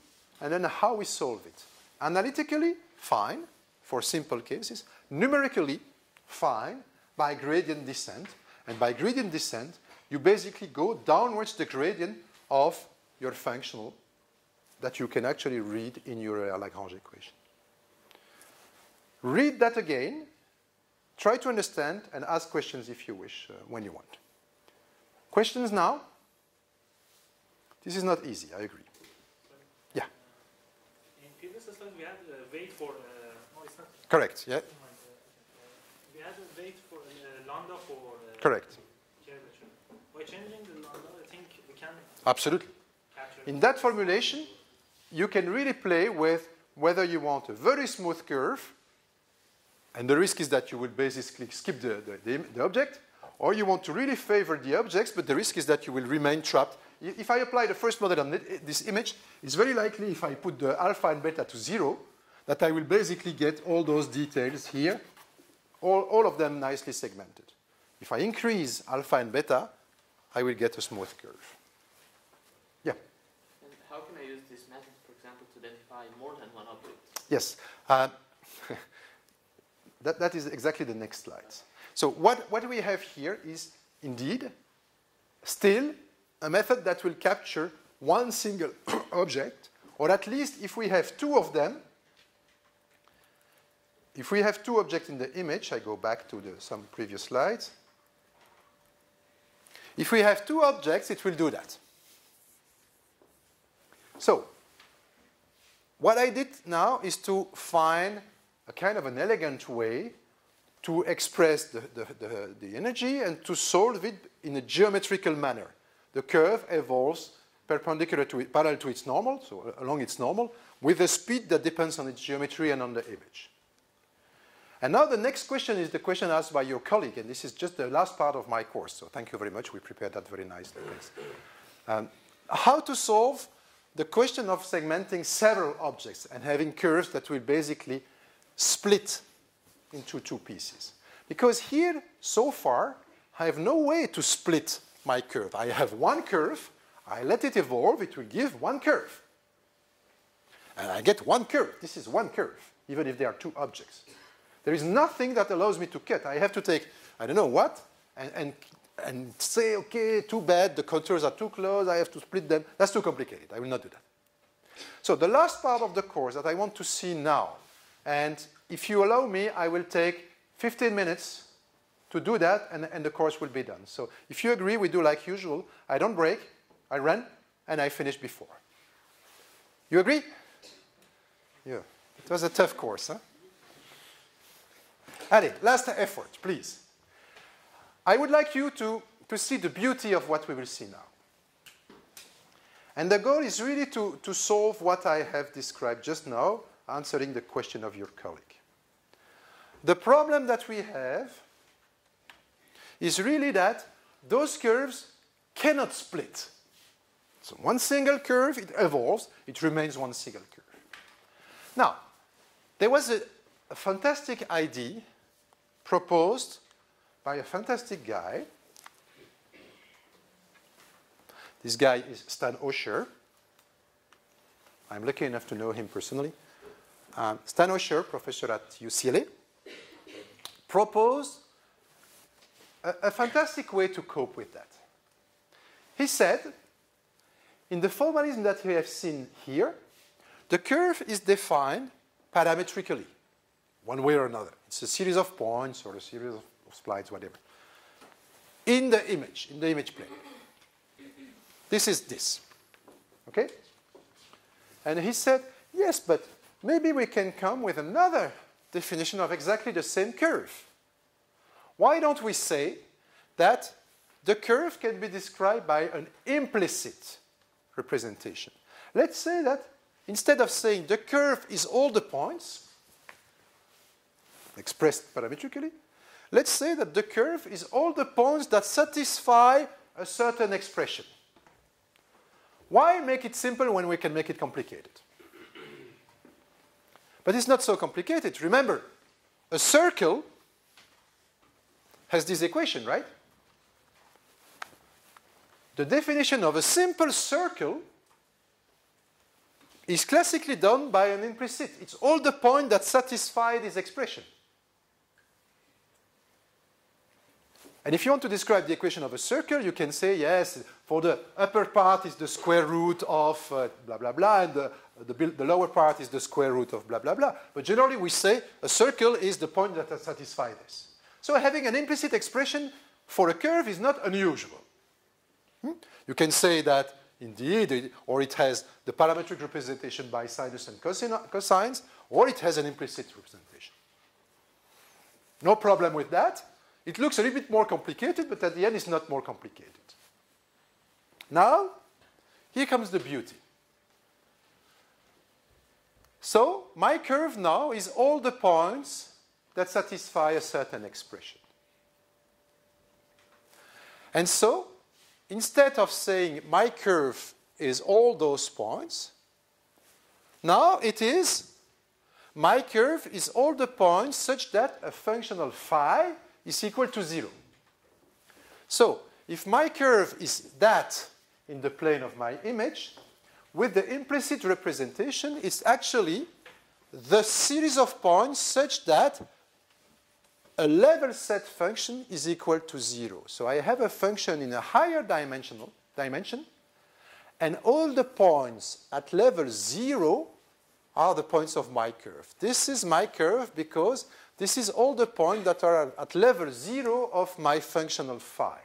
Speaker 1: and then how we solve it. Analytically, fine, for simple cases. Numerically, fine, by gradient descent. And by gradient descent, you basically go downwards the gradient of your functional that you can actually read in your Lagrange equation. Read that again. Try to understand and ask questions if you wish, when you want. Questions now? This is not easy, I agree. Yeah.
Speaker 4: In previous slide, we had a weight for. No, it's not.
Speaker 1: Correct. Yeah.
Speaker 4: We had a weight for lambda for.
Speaker 1: Correct.
Speaker 4: Curvature. By changing the lambda, I think we can.
Speaker 1: Absolutely. In that formulation, you can really play with whether you want a very smooth curve, and the risk is that you will basically skip the object, or you want to really favor the objects, but the risk is that you will remain trapped. If I apply the first model on this image, it's very likely if I put the alpha and beta to 0, that I will basically get all those details here, all of them nicely segmented. If I increase alpha and beta, I will get a smooth curve. Yeah?
Speaker 5: And how can I use this method, for example, to identify more than one object?
Speaker 1: Yes. That is exactly the next slide. So what we have here is, indeed, still a method that will capture one single object, or at least if we have two of them, if we have two objects in the image, I go back to some previous slides. If we have two objects, it will do that. So, what I did now is to find a kind of an elegant way to express the energy and to solve it in a geometrical manner. The curve evolves perpendicular to it, parallel to its normal, so along its normal, with a speed that depends on its geometry and on the image. And now the next question is the question asked by your colleague, and this is just the last part of my course, so thank you very much. We prepared that very nicely. Thanks. How to solve the question of segmenting several objects and having curves that will basically split into two pieces. Because here, so far, I have no way to split my curve. I have one curve, I let it evolve, it will give one curve. And I get one curve. This is one curve, even if there are two objects. There is nothing that allows me to cut. I have to take, I don't know what, and say, okay, too bad, the contours are too close, I have to split them. That's too complicated. I will not do that. So the last part of the course that I want to see now, and if you allow me, I will take 15 minutes to do that, and the course will be done. So if you agree, we do like usual. I don't break, I run, and I finish before. You agree? Yeah. It was a tough course, huh? Allez, last effort, please. I would like you to see the beauty of what we will see now. And the goal is really to solve what I have described just now, answering the question of your colleague. the problem that we have is really that those curves cannot split. So one single curve, it evolves, it remains one single curve. Now, there was a fantastic idea proposed by a fantastic guy. This guy is Stan Osher. I'm lucky enough to know him personally. Stan Osher, professor at UCLA, proposed a fantastic way to cope with that. He said, in the formalism that we have seen here, the curve is defined parametrically, one way or another. It's a series of points or a series of splites, whatever, in the image plane. This is this, okay? And he said, yes, but maybe we can come with another definition of exactly the same curve. Why don't we say that the curve can be described by an implicit representation? Let's say that instead of saying the curve is all the points expressed parametrically, let's say that the curve is all the points that satisfy a certain expression. Why make it simple when we can make it complicated? But it's not so complicated. Remember, a circle has this equation, right? The definition of a simple circle is classically done by an implicit. It's all the points that satisfy this expression. And if you want to describe the equation of a circle, you can say, yes, for the upper part is the square root of blah, blah, blah, and the lower part is the square root of blah, blah, blah. But generally, we say a circle is the point that satisfies this. So having an implicit expression for a curve is not unusual. You can say that, indeed, or it has the parametric representation by sinus and cosines, or it has an implicit representation. No problem with that. It looks a little bit more complicated, but at the end, it's not more complicated. Now, here comes the beauty. So, my curve now is all the points that satisfy a certain expression. And so, instead of saying my curve is all those points, now it is my curve is all the points such that a functional phi is equal to 0. So, if my curve is that in the plane of my image, with the implicit representation, it's actually the series of points such that a level set function is equal to 0. So I have a function in a higher dimension, and all the points at level 0 are the points of my curve. This is my curve because this is all the points that are at level 0 of my functional phi.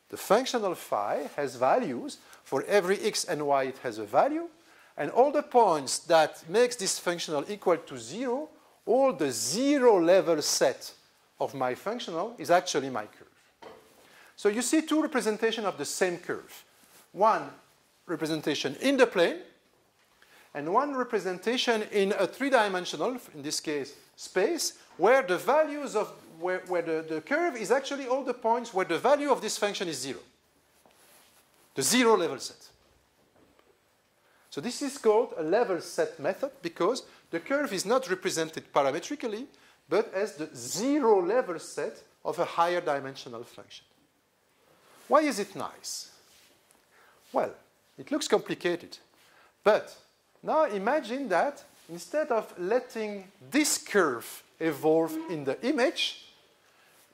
Speaker 1: The functional phi has values. For every x and y, it has a value. And all the points that makes this functional equal to 0, all the 0 level set of my functional is actually my curve. So you see two representations of the same curve. One representation in the plane, and one representation in a three-dimensional, in this case, space, where the values of where the curve is actually all the points where the value of this function is 0. The 0 level set. So this is called a level set method because the curve is not represented parametrically, but as the 0 level set of a higher dimensional function. Why is it nice? Well, it looks complicated, but now imagine that instead of letting this curve evolve in the image,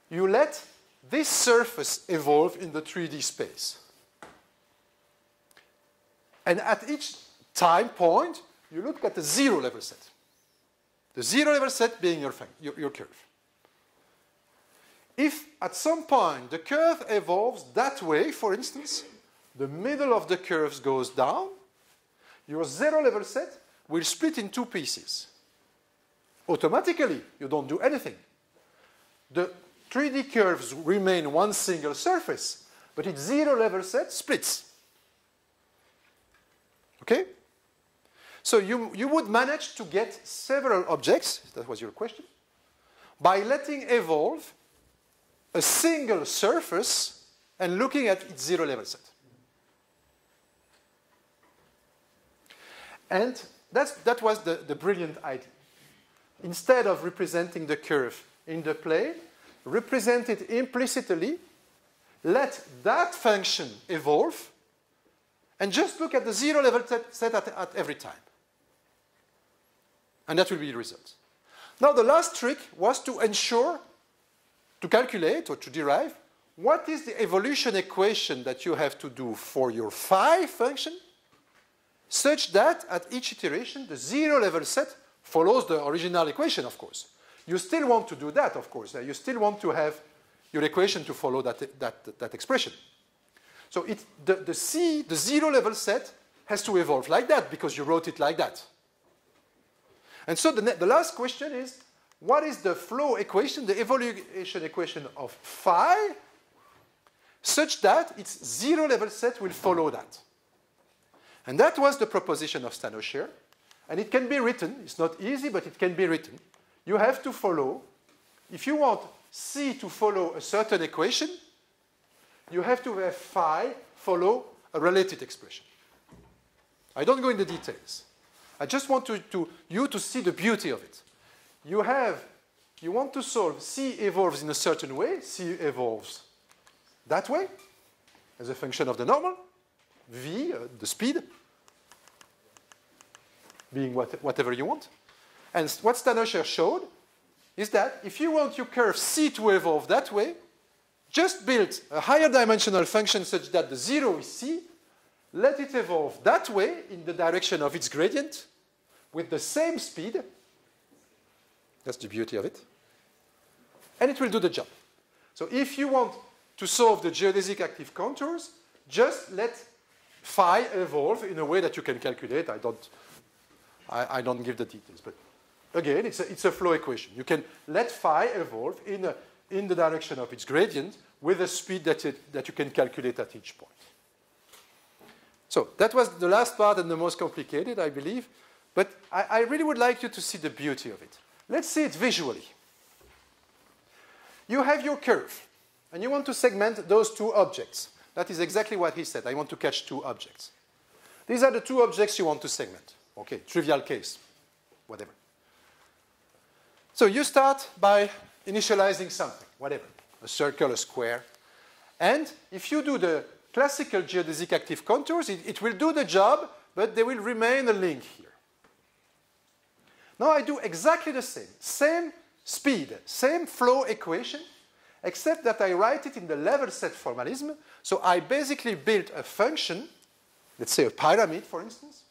Speaker 1: you let this surface evolve in the 3D space. And at each time point, you look at the 0 level set. The 0 level set being your curve. If at some point the curve evolves that way, for instance, the middle of the curve goes down, your 0 level set will split in two pieces. Automatically, you don't do anything. The 3D curves remain one single surface, but its 0 level set splits. Okay? So you would manage to get several objects, that was your question, by letting evolve a single surface and looking at its zero-level set. And that was the brilliant idea. Instead of representing the curve in the plane, represent it implicitly, let that function evolve, and just look at the zero-level set at every time. And that will be the result. Now, the last trick was to ensure, to calculate or to derive, what is the evolution equation that you have to do for your phi function, such that at each iteration, the zero-level set follows the original equation, of course. You still want to do that, of course. You still want to have your equation to follow that expression. So the zero-level set, has to evolve like that because you wrote it like that. And so the last question is, what is the flow equation, the evolution equation of phi, such that its zero-level set will follow that? And that was the proposition of Stano-Scher. And it can be written. It's not easy, but it can be written. You have to follow. If you want C to follow a certain equation, you have to have phi follow a related expression. I don't go into details. I just want you to see the beauty of it. You want to solve C evolves in a certain way. C evolves that way as a function of the normal. V, the speed, being whatever you want. And what Stano-Scher showed is that if you want your curve C to evolve that way, just build a higher dimensional function such that the zero is C, let it evolve that way in the direction of its gradient with the same speed. That's the beauty of it. And it will do the job. So if you want to solve the geodesic active contours, just let phi evolve in a way that you can calculate. I don't give the details, but again, it's a flow equation. You can let phi evolve in the direction of its gradient with a speed that you can calculate at each point. So that was the last part and the most complicated, I believe. But I really would like you to see the beauty of it. Let's see it visually. You have your curve, and you want to segment those two objects. That is exactly what he said. I want to catch two objects. These are the two objects you want to segment. Okay, trivial case, whatever. So you start by initializing something, whatever, a circle, a square. And if you do the classical geodesic active contours, it will do the job, but there will remain a link here. Now I do exactly the same. Same speed, same flow equation, except that I write it in the level set formalism. So I basically built a function, let's say a pyramid, for instance,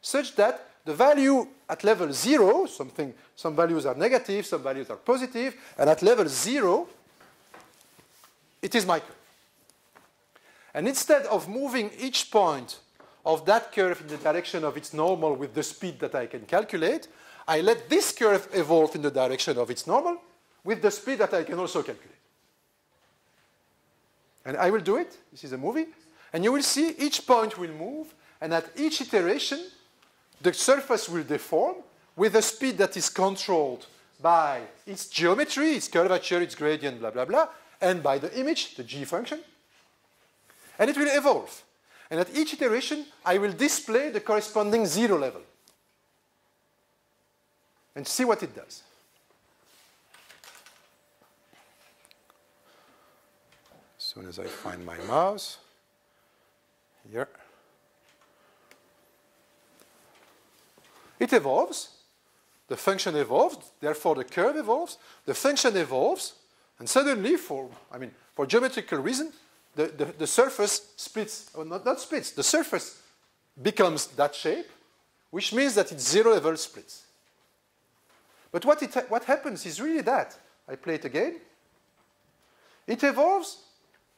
Speaker 1: such that the value at level 0, some values are negative, some values are positive, and at level 0, it is my curve. And instead of moving each point of that curve in the direction of its normal with the speed that I can calculate, I let this curve evolve in the direction of its normal with the speed that I can also calculate. And I will do it. This is a movie. And you will see each point will move, and at each iteration, the surface will deform with a speed that is controlled by its geometry, its curvature, its gradient, blah, blah, blah, and by the image, the G function. And it will evolve. And at each iteration, I will display the corresponding zero level. And see what it does. As soon as I find my mouse, here. It evolves. The function evolves. Therefore, the curve evolves. The function evolves. And suddenly, for geometrical reason, the surface splits, or not splits, the surface becomes that shape, which means that its zero level splits. But what happens is really that. I play it again. It evolves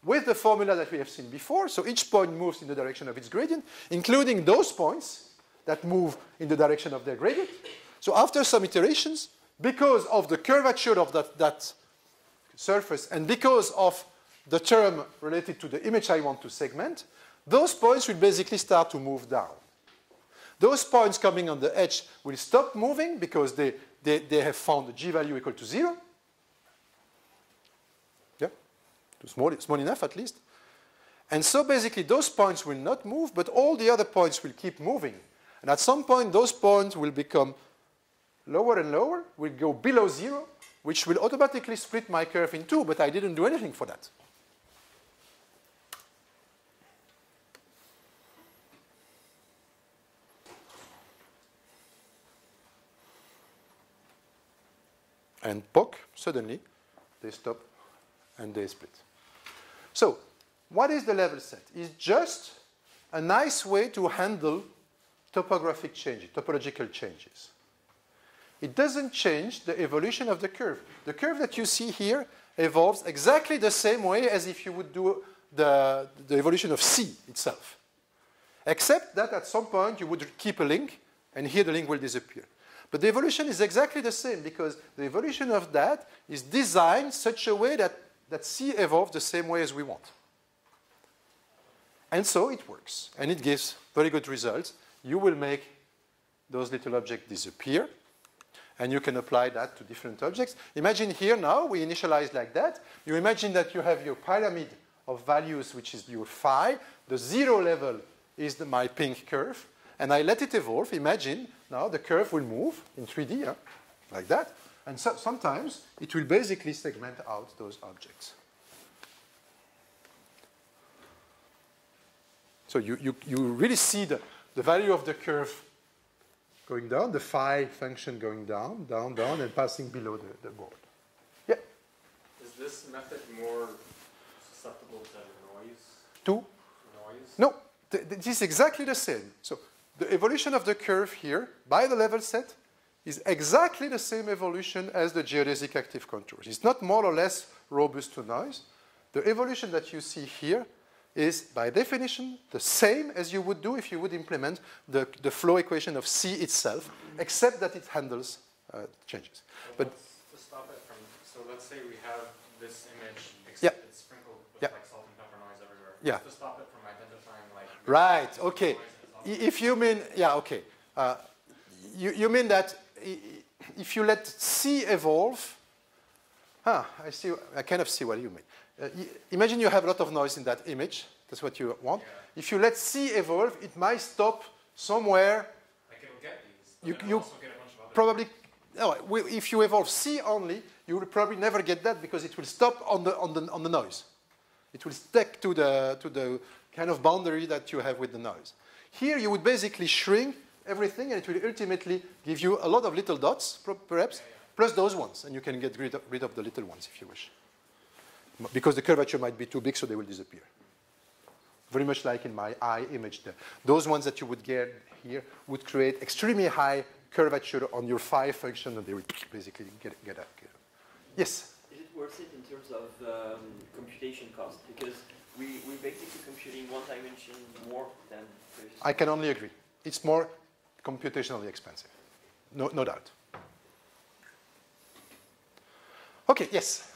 Speaker 1: with the formula that we have seen before, so each point moves in the direction of its gradient, including those points that move in the direction of their gradient. So after some iterations, because of the curvature of that surface and because of the term related to the image I want to segment, those points will basically start to move down. Those points coming on the edge will stop moving because they have found the G value equal to 0. Yeah, small enough at least. And so basically those points will not move, but all the other points will keep moving. And at some point, those points will become lower and lower, will go below 0, which will automatically split my curve in two, but I didn't do anything for that. And POC, suddenly, they stop and they split. So, what is the level set? It's just a nice way to handle topographic changes, topological changes. It doesn't change the evolution of the curve. The curve that you see here evolves exactly the same way as if you would do the evolution of C itself. Except that at some point you would keep a link, and here the link will disappear. But the evolution is exactly the same because the evolution of that is designed such a way that C evolves the same way as we want. And so it works, and it gives very good results. You will make those little objects disappear, and you can apply that to different objects. Imagine here now, we initialize like that. You imagine that you have your pyramid of values, which is your phi. The 0 level is my pink curve, and I let it evolve. Imagine now the curve will move in 3D, like that. And so sometimes it will basically segment out those objects. So you really see the value of the curve going down, the phi function going down, down, down, and passing below the board. Yeah?
Speaker 2: Is this method more susceptible to noise?
Speaker 1: To?
Speaker 2: Noise?
Speaker 1: No, this is exactly the same. So the evolution of the curve here by the level set is exactly the same evolution as the geodesic active contours. It's not more or less robust to noise. The evolution that you see here is, by definition, the same as you would do if you would implement the flow equation of C itself, except that it handles changes.
Speaker 2: But to stop it from, so let's say we have this image, except it's sprinkled with like salt and pepper noise everywhere.
Speaker 1: Yeah.
Speaker 2: To stop it from identifying like...
Speaker 1: Right, okay. If you mean, yeah, okay. You mean that if you let C evolve, I kind of see what you mean. Imagine you have a lot of noise in that image. That's what you want. Yeah. If you let C evolve, it might stop somewhere.
Speaker 2: Like it'll get these. You also get a bunch of other
Speaker 1: probably. No, if you evolve C only, you will probably never get that because it will stop on the noise. It will stick to the kind of boundary that you have with the noise. Here you would basically shrink everything, and it will ultimately give you a lot of little dots, perhaps, plus those ones, and you can get rid of the little ones if you wish. Because the curvature might be too big, so they will disappear. Very much like in my eye image there. Those ones that you would get here would create extremely high curvature on your phi function, and they will basically get up. Yes?
Speaker 6: Is it worth it in terms of computation cost? Because we're basically computing one dimension more than previous.
Speaker 1: I can only agree. It's more computationally expensive. No doubt. Okay, yes?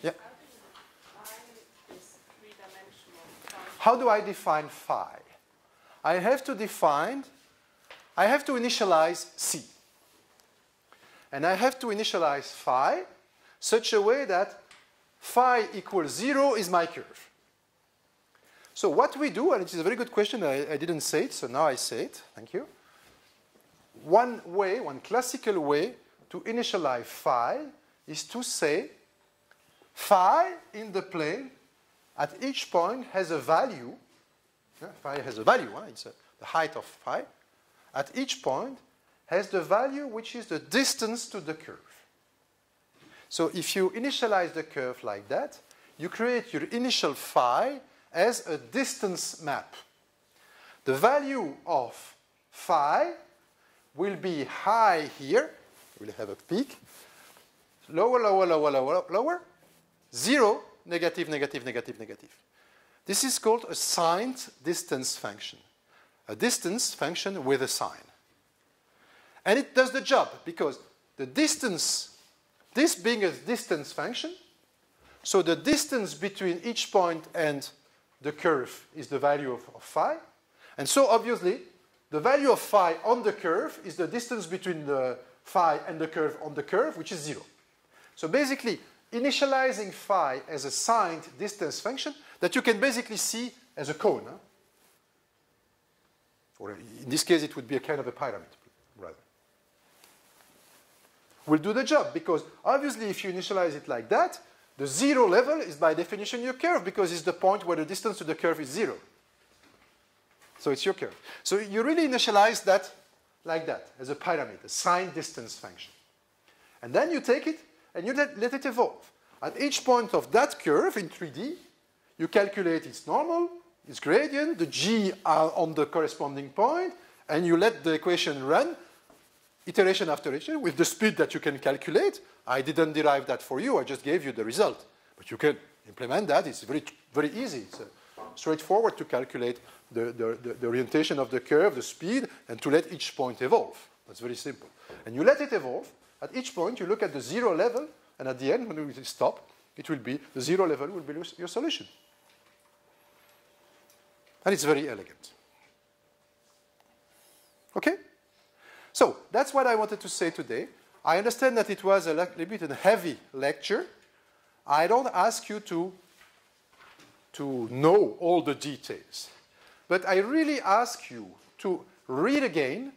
Speaker 1: Yeah. How do I define phi? I have to initialize C. And I have to initialize phi such a way that phi equals 0 is my curve. So what we do, and it is a very good question, I didn't say it, so now I say it, thank you. One classical way to initialize phi is to say phi in the plane at each point has a value. Phi has a value, it's the height of phi. At each point has the value which is the distance to the curve. So if you initialize the curve like that, you create your initial phi as a distance map. The value of phi will be high here. We'll have a peak. Lower, lower, lower, lower, lower. 0, negative, negative, negative, negative. This is called a signed distance function. A distance function with a sign. And it does the job because the distance, this being a distance function, so the distance between each point and the curve is the value of phi. And so obviously, the value of phi on the curve is the distance between the phi and the curve on the curve, which is 0. So basically, initializing phi as a signed distance function that you can basically see as a cone. Huh? Or in this case, it would be a kind of a pyramid, rather. Will do the job, because obviously if you initialize it like that, the 0 level is by definition your curve, because it's the point where the distance to the curve is 0. So it's your curve. So you really initialize that like that, as a pyramid, a signed distance function. And then you take it and you let it evolve. At each point of that curve in 3D, you calculate its normal, its gradient, the g on the corresponding point, and you let the equation run iteration after iteration with the speed that you can calculate. I didn't derive that for you, I just gave you the result. But you can implement that, it's very, very easy. It's straightforward to calculate the orientation of the curve, the speed, and to let each point evolve. That's very simple. And you let it evolve. At each point, you look at the 0 level, and at the end, when we stop, it will be, the 0 level will be your solution. And it's very elegant. Okay? So, that's what I wanted to say today. I understand that it was a little bit a heavy lecture. I don't ask you to know all the details. But I really ask you to read again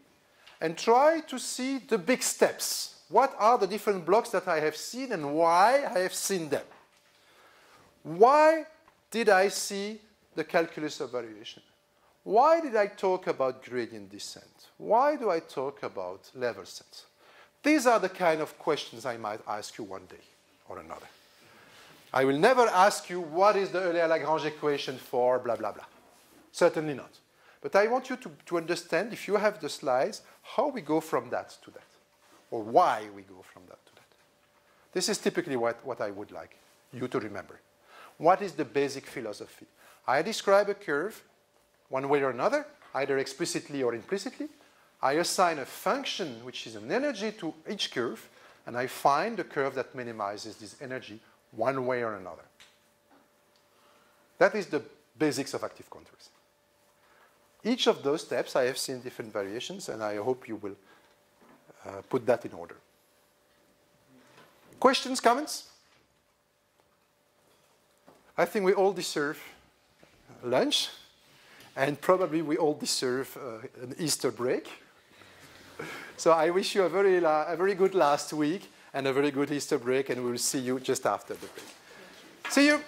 Speaker 1: and try to see the big steps. What are the different blocks that I have seen and why I have seen them? Why did I see the calculus of variation? Why did I talk about gradient descent? Why do I talk about level sets? These are the kind of questions I might ask you one day or another. I will never ask you what is the Euler-Lagrange equation for blah, blah, blah. Certainly not. But I want you to understand, if you have the slides, how we go from that to that, or why we go from that to that. This is typically what I would like you to remember. What is the basic philosophy? I describe a curve one way or another, either explicitly or implicitly. I assign a function, which is an energy, to each curve, and I find the curve that minimizes this energy one way or another. That is the basics of active contours. Each of those steps, I have seen different variations, and I hope you will put that in order. Questions, comments? I think we all deserve lunch, and probably we all deserve an Easter break. So I wish you a very good last week and a very good Easter break, and we will see you just after the break. See you.